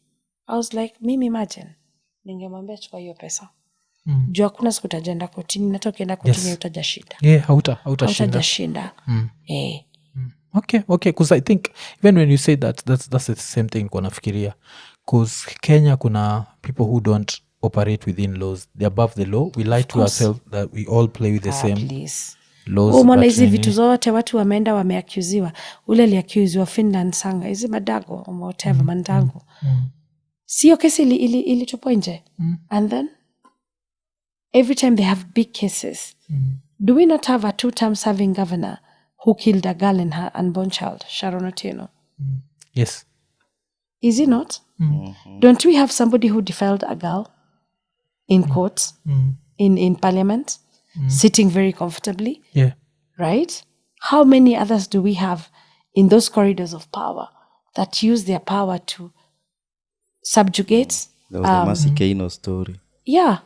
I was like, mimi imagine, ningemwambia chukua hiyo pesa. Juu hakuna siku utajenda kotini, na ukienda kotini utajashinda. Hautashinda. Okay, because I think even when you say that, that's the same thing kwa nafikiria. Because Kenya kuna people who don't operate within laws. They're above the law. We lie to ourselves that we all play with the same please. laws. Umeona but hizi nini- vitu zote watu wameenda wameakuziwa. Ule aliakuziwa Finland Sanga hizi madago or whatever mandango. Sio kesi ilitupwa nje. And then every time they have big cases. Do we not have a 2-term serving governor who killed a girl and her unborn child, Sharon Otieno? Yes. Is he not? Don't we have somebody who defiled a girl in court, in parliament, sitting very comfortably? Yeah. Right? How many others do we have in those corridors of power that use their power to subjugate? There was the Mercy Kaino story. Yeah.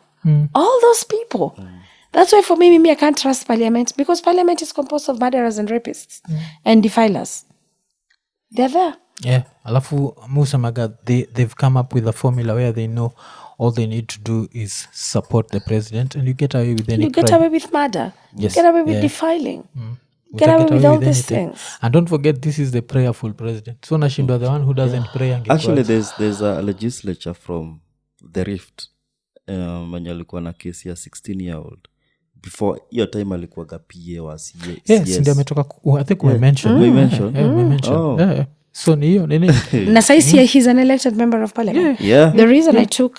All those people. That's why for me, I can't trust parliament, because parliament is composed of murderers and rapists and defilers. They're there. Yeah. Alafu musamaga, they've come up with a formula where they know all they need to do is support the president, and you get away with any You get crime. away with murder. Yes. You get away with Yeah. defiling. You Get can away with all these anything. things. And don't forget, this is the prayerful president. So nashindwa the one who doesn't pray angekuwa- Actually, there's a legislature from the Rift mwenye alikuwa na kesi ya 16-year-old. Before hiyo time alikuwaga PA wa Yes, ndio ametoka I think we mentioned. We mentioned? Yeah, we mentioned. Oh. Yeah. So ni hiyo nini? Na saisi he's an elected member of parliament. Yeah. The reason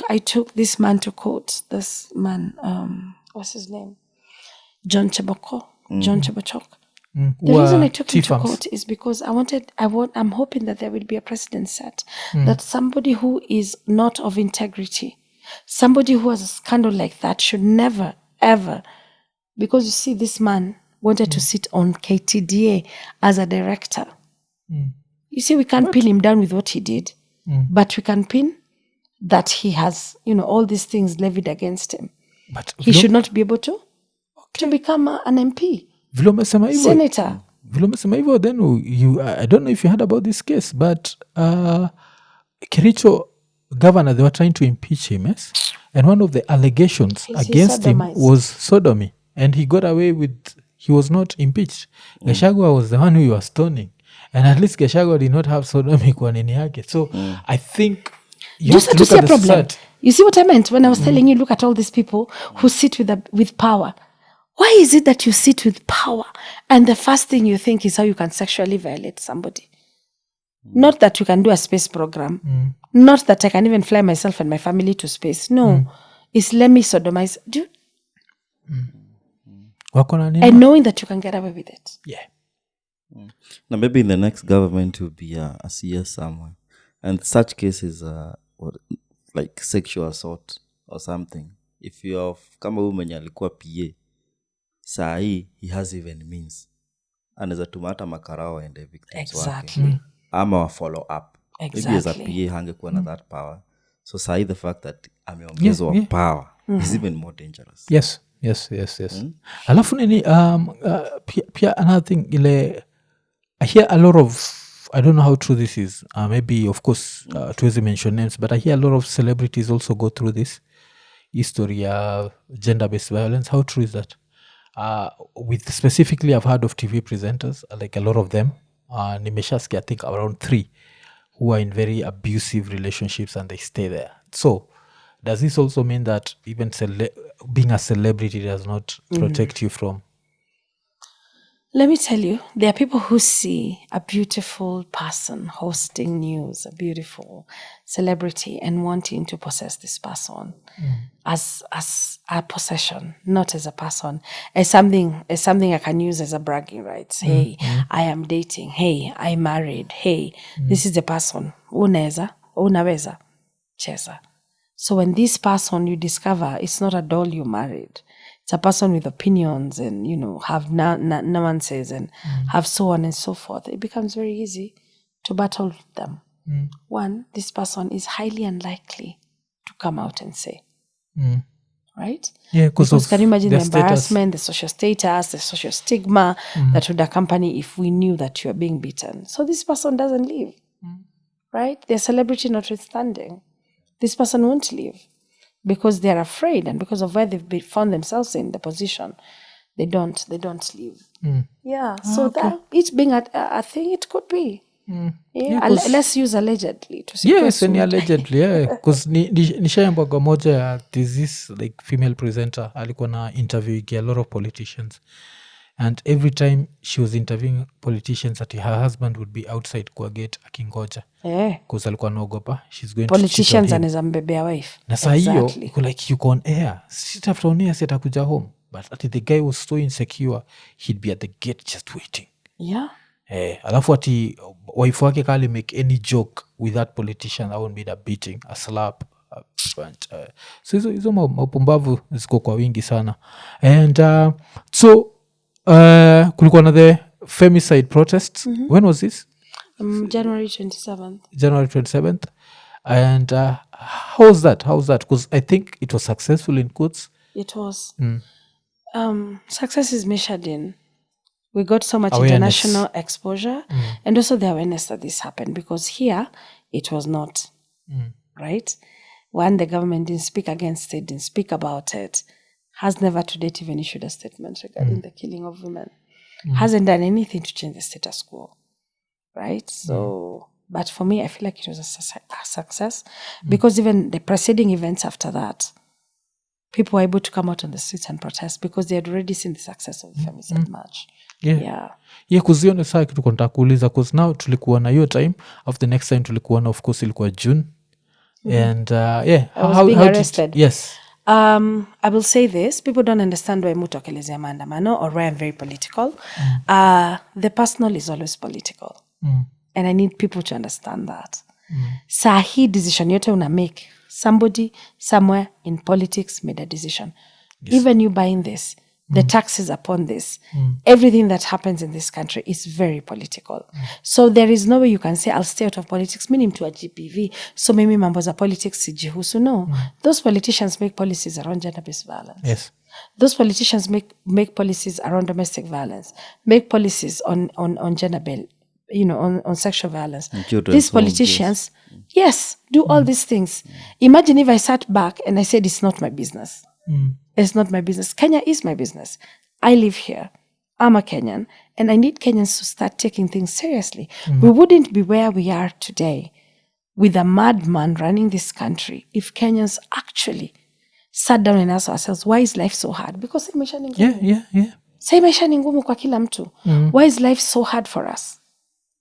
I took this man to court, this man, what's his name? John Chebochok. The reason I took him to court is because I'm hoping that there will be a precedent set that somebody who is not of integrity, somebody who has a scandal like that should never, ever, because you see, this man wanted to sit on KTDA as a director. You see, we can't pin him down with what he did, but we can pin that he has, all these things levied against him. But He should not be able to become an MP, vile umesema hivyo, senator. vile umesema hivyo, then I don't know if you heard about this case, but Kericho governor, they were trying to impeach him, yes? And one of the allegations against him was sodomy, and he got away with, he was not impeached. Gachagua was the one who was stoning, and at least Gachagua did not have sodomy kwa nini yake. So I think you Just have to to see look a at the problem. society. You see what I meant when I was telling you, look at all these people who sit with power. Why is it that you sit with power and the first thing you think is how you can sexually violate somebody? Not that you can do a space program. Not that I can even fly myself and my family to space. No. It's let me sodomize. Dude. Wako na nini? And knowing that you can get away with it. Yeah. Now maybe in the next government will be a CS somewhere, and such cases like sexual assault or something. If you have kama huyu mwenye alikuwa PA, saa hii he has even means, anaweza tuma hata makarao waende victims Exactly. wake, ama wa follow up. Exactly. Maybe as a PA hangekuwa na that power. So saa hii the fact that ameongezwa power is even more dangerous. Yes. Alafu nini, pia another thing, ile I hear a lot of, I don't know how true this is, maybe of course tuwezi mention names, but I hear a lot of celebrities also go through this history of gender-based violence. How true is that? With specifically, I've heard of TV presenters, like a lot of them, nimeshasikia I think around 3 who are in very abusive relationships and they stay there. So does this also mean that even being a celebrity does not protect you from? Let me tell you, there are people who see a beautiful person hosting news, a beautiful celebrity, and wanting to possess this person as a possession, not as a person, as something I can use as a bragging rights. Hey, I am dating. Hey, I married. Hey, this is the person. Unaweza cheza. So when this person you discover, it's not a doll you married. It's a person with opinions and, have nuances and have so on and so forth. It becomes very easy to battle them. One, this person is highly unlikely to come out and say. Right? Yeah, because can you imagine the their embarrassment, the social status, the social stigma that would accompany if we knew that you are being beaten. So this person doesn't leave. Right? Their celebrity notwithstanding. This person won't leave. Because they're afraid and because of where they've found themselves in the position, they don't leave. Yeah. So that each being a thing, it could be. Let's use allegedly to yes and allegedly because nishaambaga moja ya this like female presenter alikuwa na interview a lot of politicians, and every time she was interviewing politicians that her husband would be outside kwa gate akingoja because alikuwa naogopa she's going politicians anaweza mbebea wife na saa hiyo like you on air sit after on air si atakuja home, but ati the guy was so insecure he'd be at the gate just waiting. Alafu ati wife wake kali make any joke with that politician, that would be a beating, a slap, a punch. So hizo mapumbavu ziko kwa wingi sana. And so kulikuwa na the femicide protests. When was this? January 27th. January 27th. And how was that? Because I think it was successful in quotes. It was. Success is measured in we got so much international exposure and also the awareness that this happened, because here it was not. Right? One, the government didn't speak against it, didn't speak about it, has never to date even issued a statement regarding the killing of women, hasn't done anything to change the status quo. Right? So, but for me, I feel like it was a success because even the preceding events after that, people were able to come out on the streets and protest because they had already seen the success of the Femicide march. Kuzione saa kitu konta kuuliza because now tulikuwa na hiyo time of the next time tulikuwa na of course ilikuwa June and I was being arrested. Yes. I will say this, people don't understand why mutokelezea maandamano or why I'm very political. The personal is always political. And I need people to understand that. Saa hii decision yote una make, somebody somewhere in politics made a decision. Even you buying this, the taxes upon this, everything that happens in this country is very political. So there is no way you can say, I'll stay out of politics, meaning to a GPV. So mimi mambo za politics sijihusu. No. Those politicians make policies around gender-based violence. Yes. Those politicians make policies around domestic violence, make policies on gender-based, on sexual violence. These politicians, yes, do all these things. Imagine if I sat back and I said, it's not my business. It's not my business. Kenya is my business. I live here. I'm a Kenyan. And I need Kenyans to start taking things seriously. We wouldn't be where we are today with a madman running this country if Kenyans actually sat down and asked ourselves, why is life so hard? Because maisha ni ngumu. Say maisha ni ngumu kwa kila mtu. Why is life so hard for us?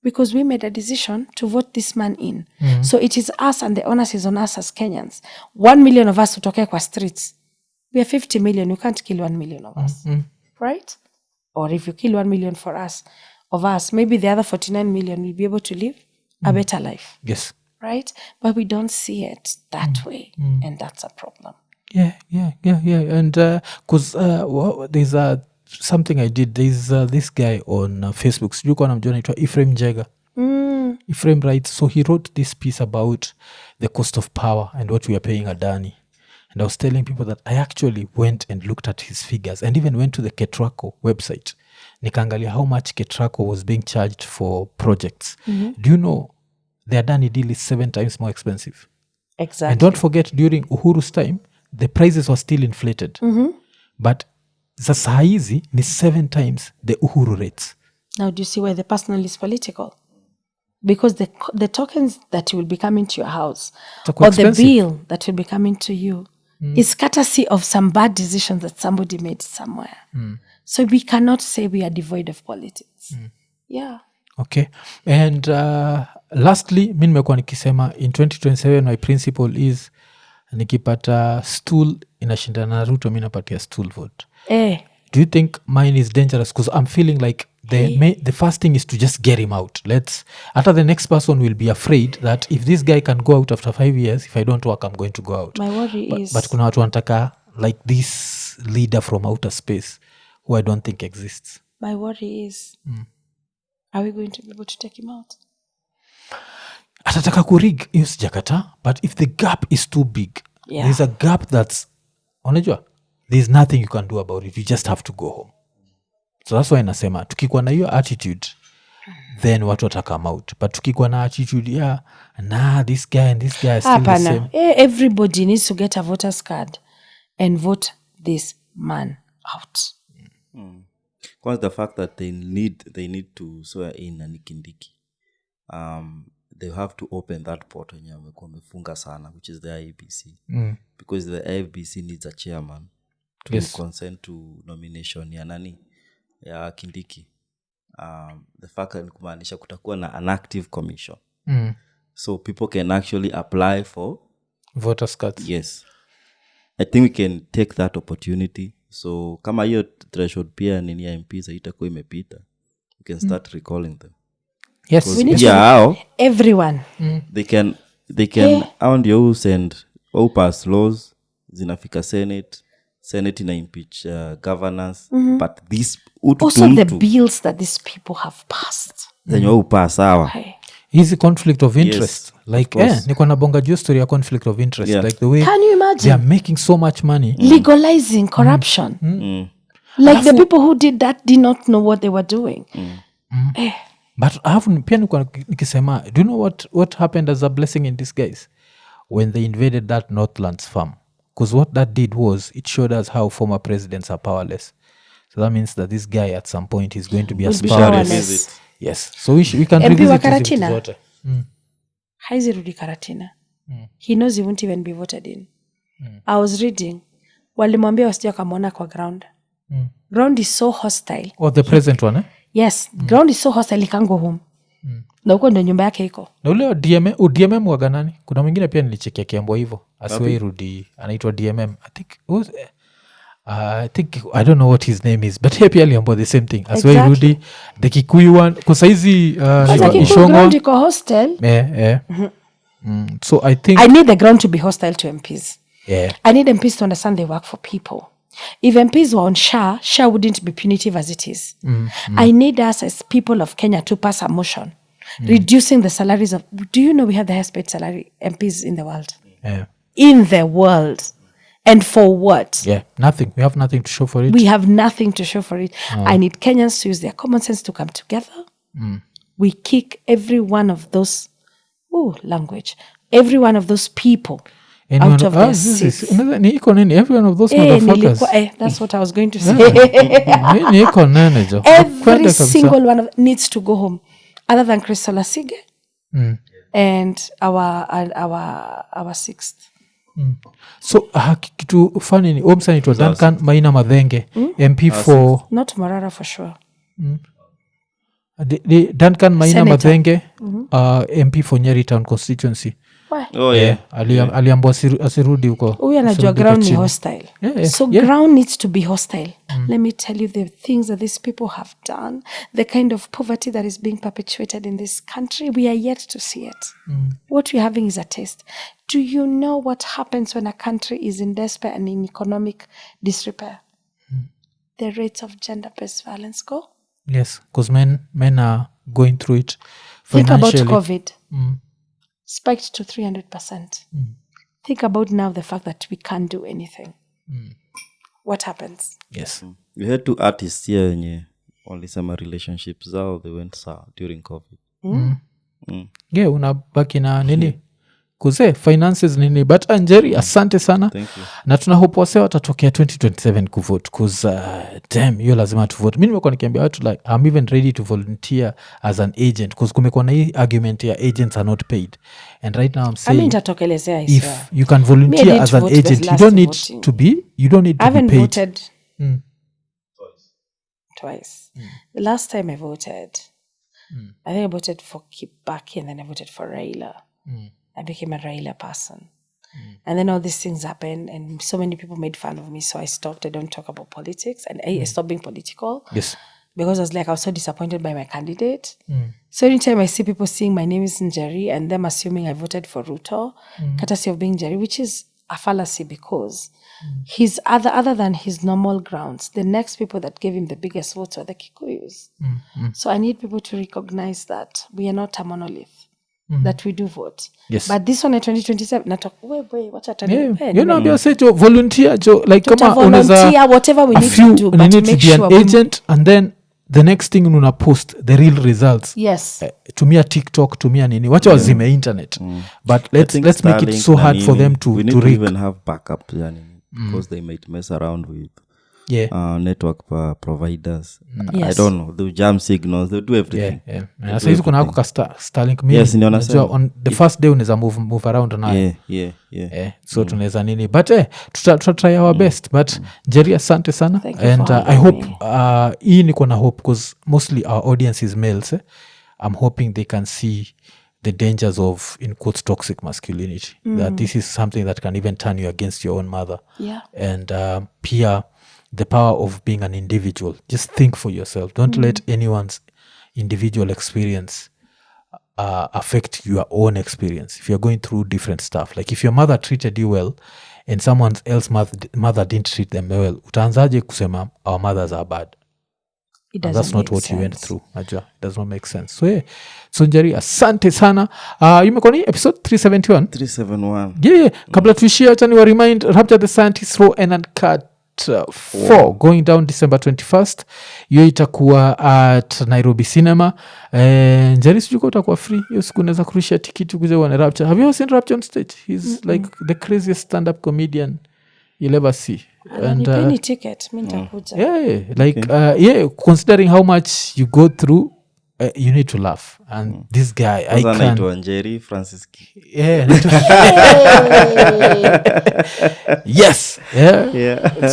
Because we made a decision to vote this man in. So it is us and the onus is on us as Kenyans. 1 million of us utoke kwa streets. We are 50 million. You can't kill 1 million of us. Right? Or if you kill 1 million of us, maybe the other 49 million will be able to live a better life. Yes. Right? But we don't see it that way. And that's a problem. Yeah. And because there's something I did. There's this guy on Facebook. Sijui kwa namjua anaitwa Ephraim Njega. Ephraim writes, so he wrote this piece about the cost of power and what we are paying Adani. And I was telling people that I actually went and looked at his figures and even went to the Ketraco website. Nikaangalia how much Ketraco was being charged for projects. Do you know the Adani deal is 7 times more expensive? Exactly. And don't forget, during Uhuru's time, the prices were still inflated. But sasa hizi ni 7 times the Uhuru rates. Now, do you see why the personal is political? Because the tokens that will be coming to your house or the bill that will be coming to you is courtesy of some bad decisions that somebody made somewhere. So we cannot say we are devoid of politics. Yeah. Okay. And lastly, mi nimekuwa nikisema in 2027 my principle is nikipata stool inashindana na Ruto, mi napatia stool vote. Do you think mine is dangerous? Because I'm feeling like the first thing is to just get him out. After the next person will be afraid that if this guy can go out after 5 years, if I don't work, I'm going to go out. My worry is... But kuna watu wanataka like this leader from outer space who I don't think exists. My worry is, are we going to be able to take him out? Atataka kurig, hiyo sijakata. But if the gap is too big, there's a gap that's, unajua, there's nothing you can do about it. You just have to go home. So that's why nasema tukikuwa na hiyo attitude then watu watakam out, but tukikuwa na attitude this guy and this guy are still the same. Everybody needs to get a voter's card and vote this man out. Because the fact that they need to swear in Nikindiki, they have to open that portal yenye wamefunga sana, which is the IEBC. Because the IEBC needs a chairman to consent to nomination ya nani ya Kindiki. The fact ni kumaanisha kutakuwa na an active commission. So people can actually apply for voters cards. Yes. I think we can take that opportunity. So kama hiyo threshold pia nini ya MPs itakuwa imepita, we can start recalling them. Yes, we need to everyone. They can on you send pass laws zinafika Senate ina impeach governors, but this also the bills that these people have passed. Then pass sawa. Is a conflict of interest. Like niko na bonga juu story ya conflict of interest. Like the way can you imagine they are making so much money legalizing corruption. Like the people who did that did not know what they were doing. But pia nikisema, do you know what happened as a blessing in disguise when they invaded that Northlands farm? Because what that did was it showed us how former presidents are powerless. So that means that this guy at some point is going to be as powerless. Yes. So we can revisit Karatina. Vote. Haizi rudi Karatina. He knows he won't even be voted in. I was reading. Walimwambia wasije kamona kwa ground. Ground is so hostile. Oh, the present one, eh? Yes, ground is so hostile, he can't go home. Na huko ndo nyumba yake iko. Na ule DMM waga nani? Kuna mwingine pia nilichekia kiambo hivyo. Asiwe rudi, anaitwa DMM. I think I don't know what his name is, but he pia aliambo the same thing. Asiwe rudi, the Kikuyu one. Kwa saizi Ishongo. Ground iko hostile. So I think I need the ground to be hostile to MPs. Yeah. I need MPs to understand they work for people. If MPs were on SHA wouldn't be punitive as it is. I need us as people of Kenya to pass a motion reducing the salaries of... Do you know we have the highest paid salary MPs in the world? Yeah. In the world. And for what? Yeah, nothing. We have nothing to show for it. We have nothing to show for it. I need Kenyans to use their common sense to come together. We kick every one of those... language. Every one of those people... out of their seats. Ni Iko Nini, every one of those motherfuckers. That's what I was going to say. Ni Iko Nini jo. Every single one of needs to go home, other than Crystal Asige and our sixth. So kitu funny ni omsani to Duncan Maina Madhenge, MP for not Marara for sure. The Duncan Maina Madhenge, MP for Nyeri Town constituency. Oh yeah. Aliambo asirudi huko. Huyu anajua ground ni hostile. So ground needs to be hostile. Let me tell you the things that these people have done, the kind of poverty that is being perpetuated in this country. We are yet to see it. What we're having is a taste. Do you know what happens when a country is in despair and in economic disrepair? The rates of gender-based violence go. Yes, because men are going through it financially. Think about COVID. Spiked to 300%. Think about now the fact that we can't do anything. What happens? Yes. We had 2 artists here wenye walisema relationships zao they went sour during COVID. Yeah, unabaki na nini? Kuze finances nini, but NJERI asante sana. Thank you. Na tunahope wase watatokea 2027 kuvote cause damn hiyo lazima tuvote. Mimi nimekuwa nikiambia watu like I'm even ready to volunteer as an agent cause kumekuwa na hii argument ya agents are not paid, and right now I'm saying nitatokelezea if you can volunteer as an agent you don't need to be paid. Voted twice. The last time I voted I think I voted for Kibaki and then I voted for Raila. I became a Raila person. And then all these things happened and so many people made fun of me. So I stopped. I don't talk about politics. And I stopped being political. Yes. Because I was so disappointed by my candidate. So anytime I see people saying my name is NJERI and them assuming I voted for Ruto, courtesy of being NJERI, which is a fallacy because he's other than his normal grounds, the next people that gave him the biggest votes were the Kikuyus. So I need people to recognize that we are not a monolith. That we do vote. Yes. But this one in 2027 what's a you know be say to volunteer jo like kama volunteer whatever we need to do, but need to make to be sure an agent and then the next thing una post the real results. Yes. Tumia TikTok, tumia nini wacha wazime internet. But let's make it so hard for them to we need to even have backup because they might mess around with network providers. I Yes. don't know, they'll jam signals, they'll do everything. Na saizi kuna ako ka Starlink mini. Yes, ndio nasema. Unajua, on the first day unaweza move around nayo. So tunaweza nini but tutatry our best but Njeri asante sana. Thank you and for I hope having hii niko na hope because mostly our audience is males. I'm hoping they can see the dangers of in quotes toxic masculinity, that this is something that can even turn you against your own mother. And pia the power of being an individual. Just think for yourself. Don't let anyone's individual experience affect your own experience. If you're going through different stuff, like if your mother treated you well and someone else mother didn't treat them well, utaanzaje kusema our mothers are bad? And that's not what you went through. Najua, it does not make sense. So Njeri asante sana. Imekoni episode 371. Kabla tuishie acha ni wa remind Rapture the Scientist Raw and Uncut 4 going down December 21st. Hiyo itakuwa at Nairobi Cinema. Njeri sijuko utakuwa free hiyo siku, unaweza kurushia tikiti kuja uone Rapture. Have you ever seen Rapture on stage? He's like the craziest stand-up comedian you'll ever see. And any ticket mi nitakuja. Considering how much you go through, you need to laugh. And this guy I can NJERI Francis yes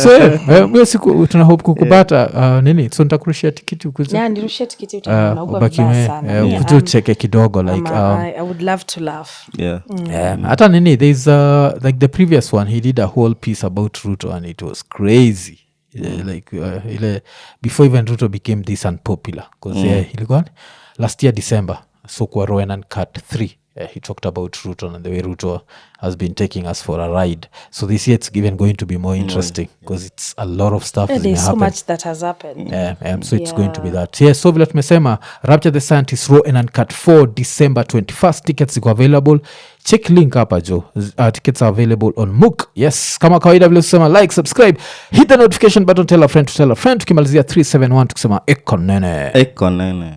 so hiyo siku tuna hope kukupata nini, so nitakurushia tikiti ukuja. Nirushie tikiti utaona vibaya sana. Kuja ucheke kidogo like I would love to laugh. hata nini, there's like the previous one he did a whole piece about Ruto and it was crazy. Ile before even Ruto became this unpopular because ilikuwa last year December, so kwa Raw and Uncut 3 he talked about Ruto and the way Ruto has been taking us for a ride. So this year it's even going to be more interesting because it's a lot of stuff that there's so much that has happened. So it's going to be that. So vile tumesema Rapture the Scientist Raw and Uncut 4 December 21st. Tickets ziko available. Check link hapa jo. Tickets are available on MOOC. Yes, kama kawaida vile tusema like, subscribe, hit the notification button, tell a friend to tell a friend. Tukimalizia 371 tukisema Iko Nini.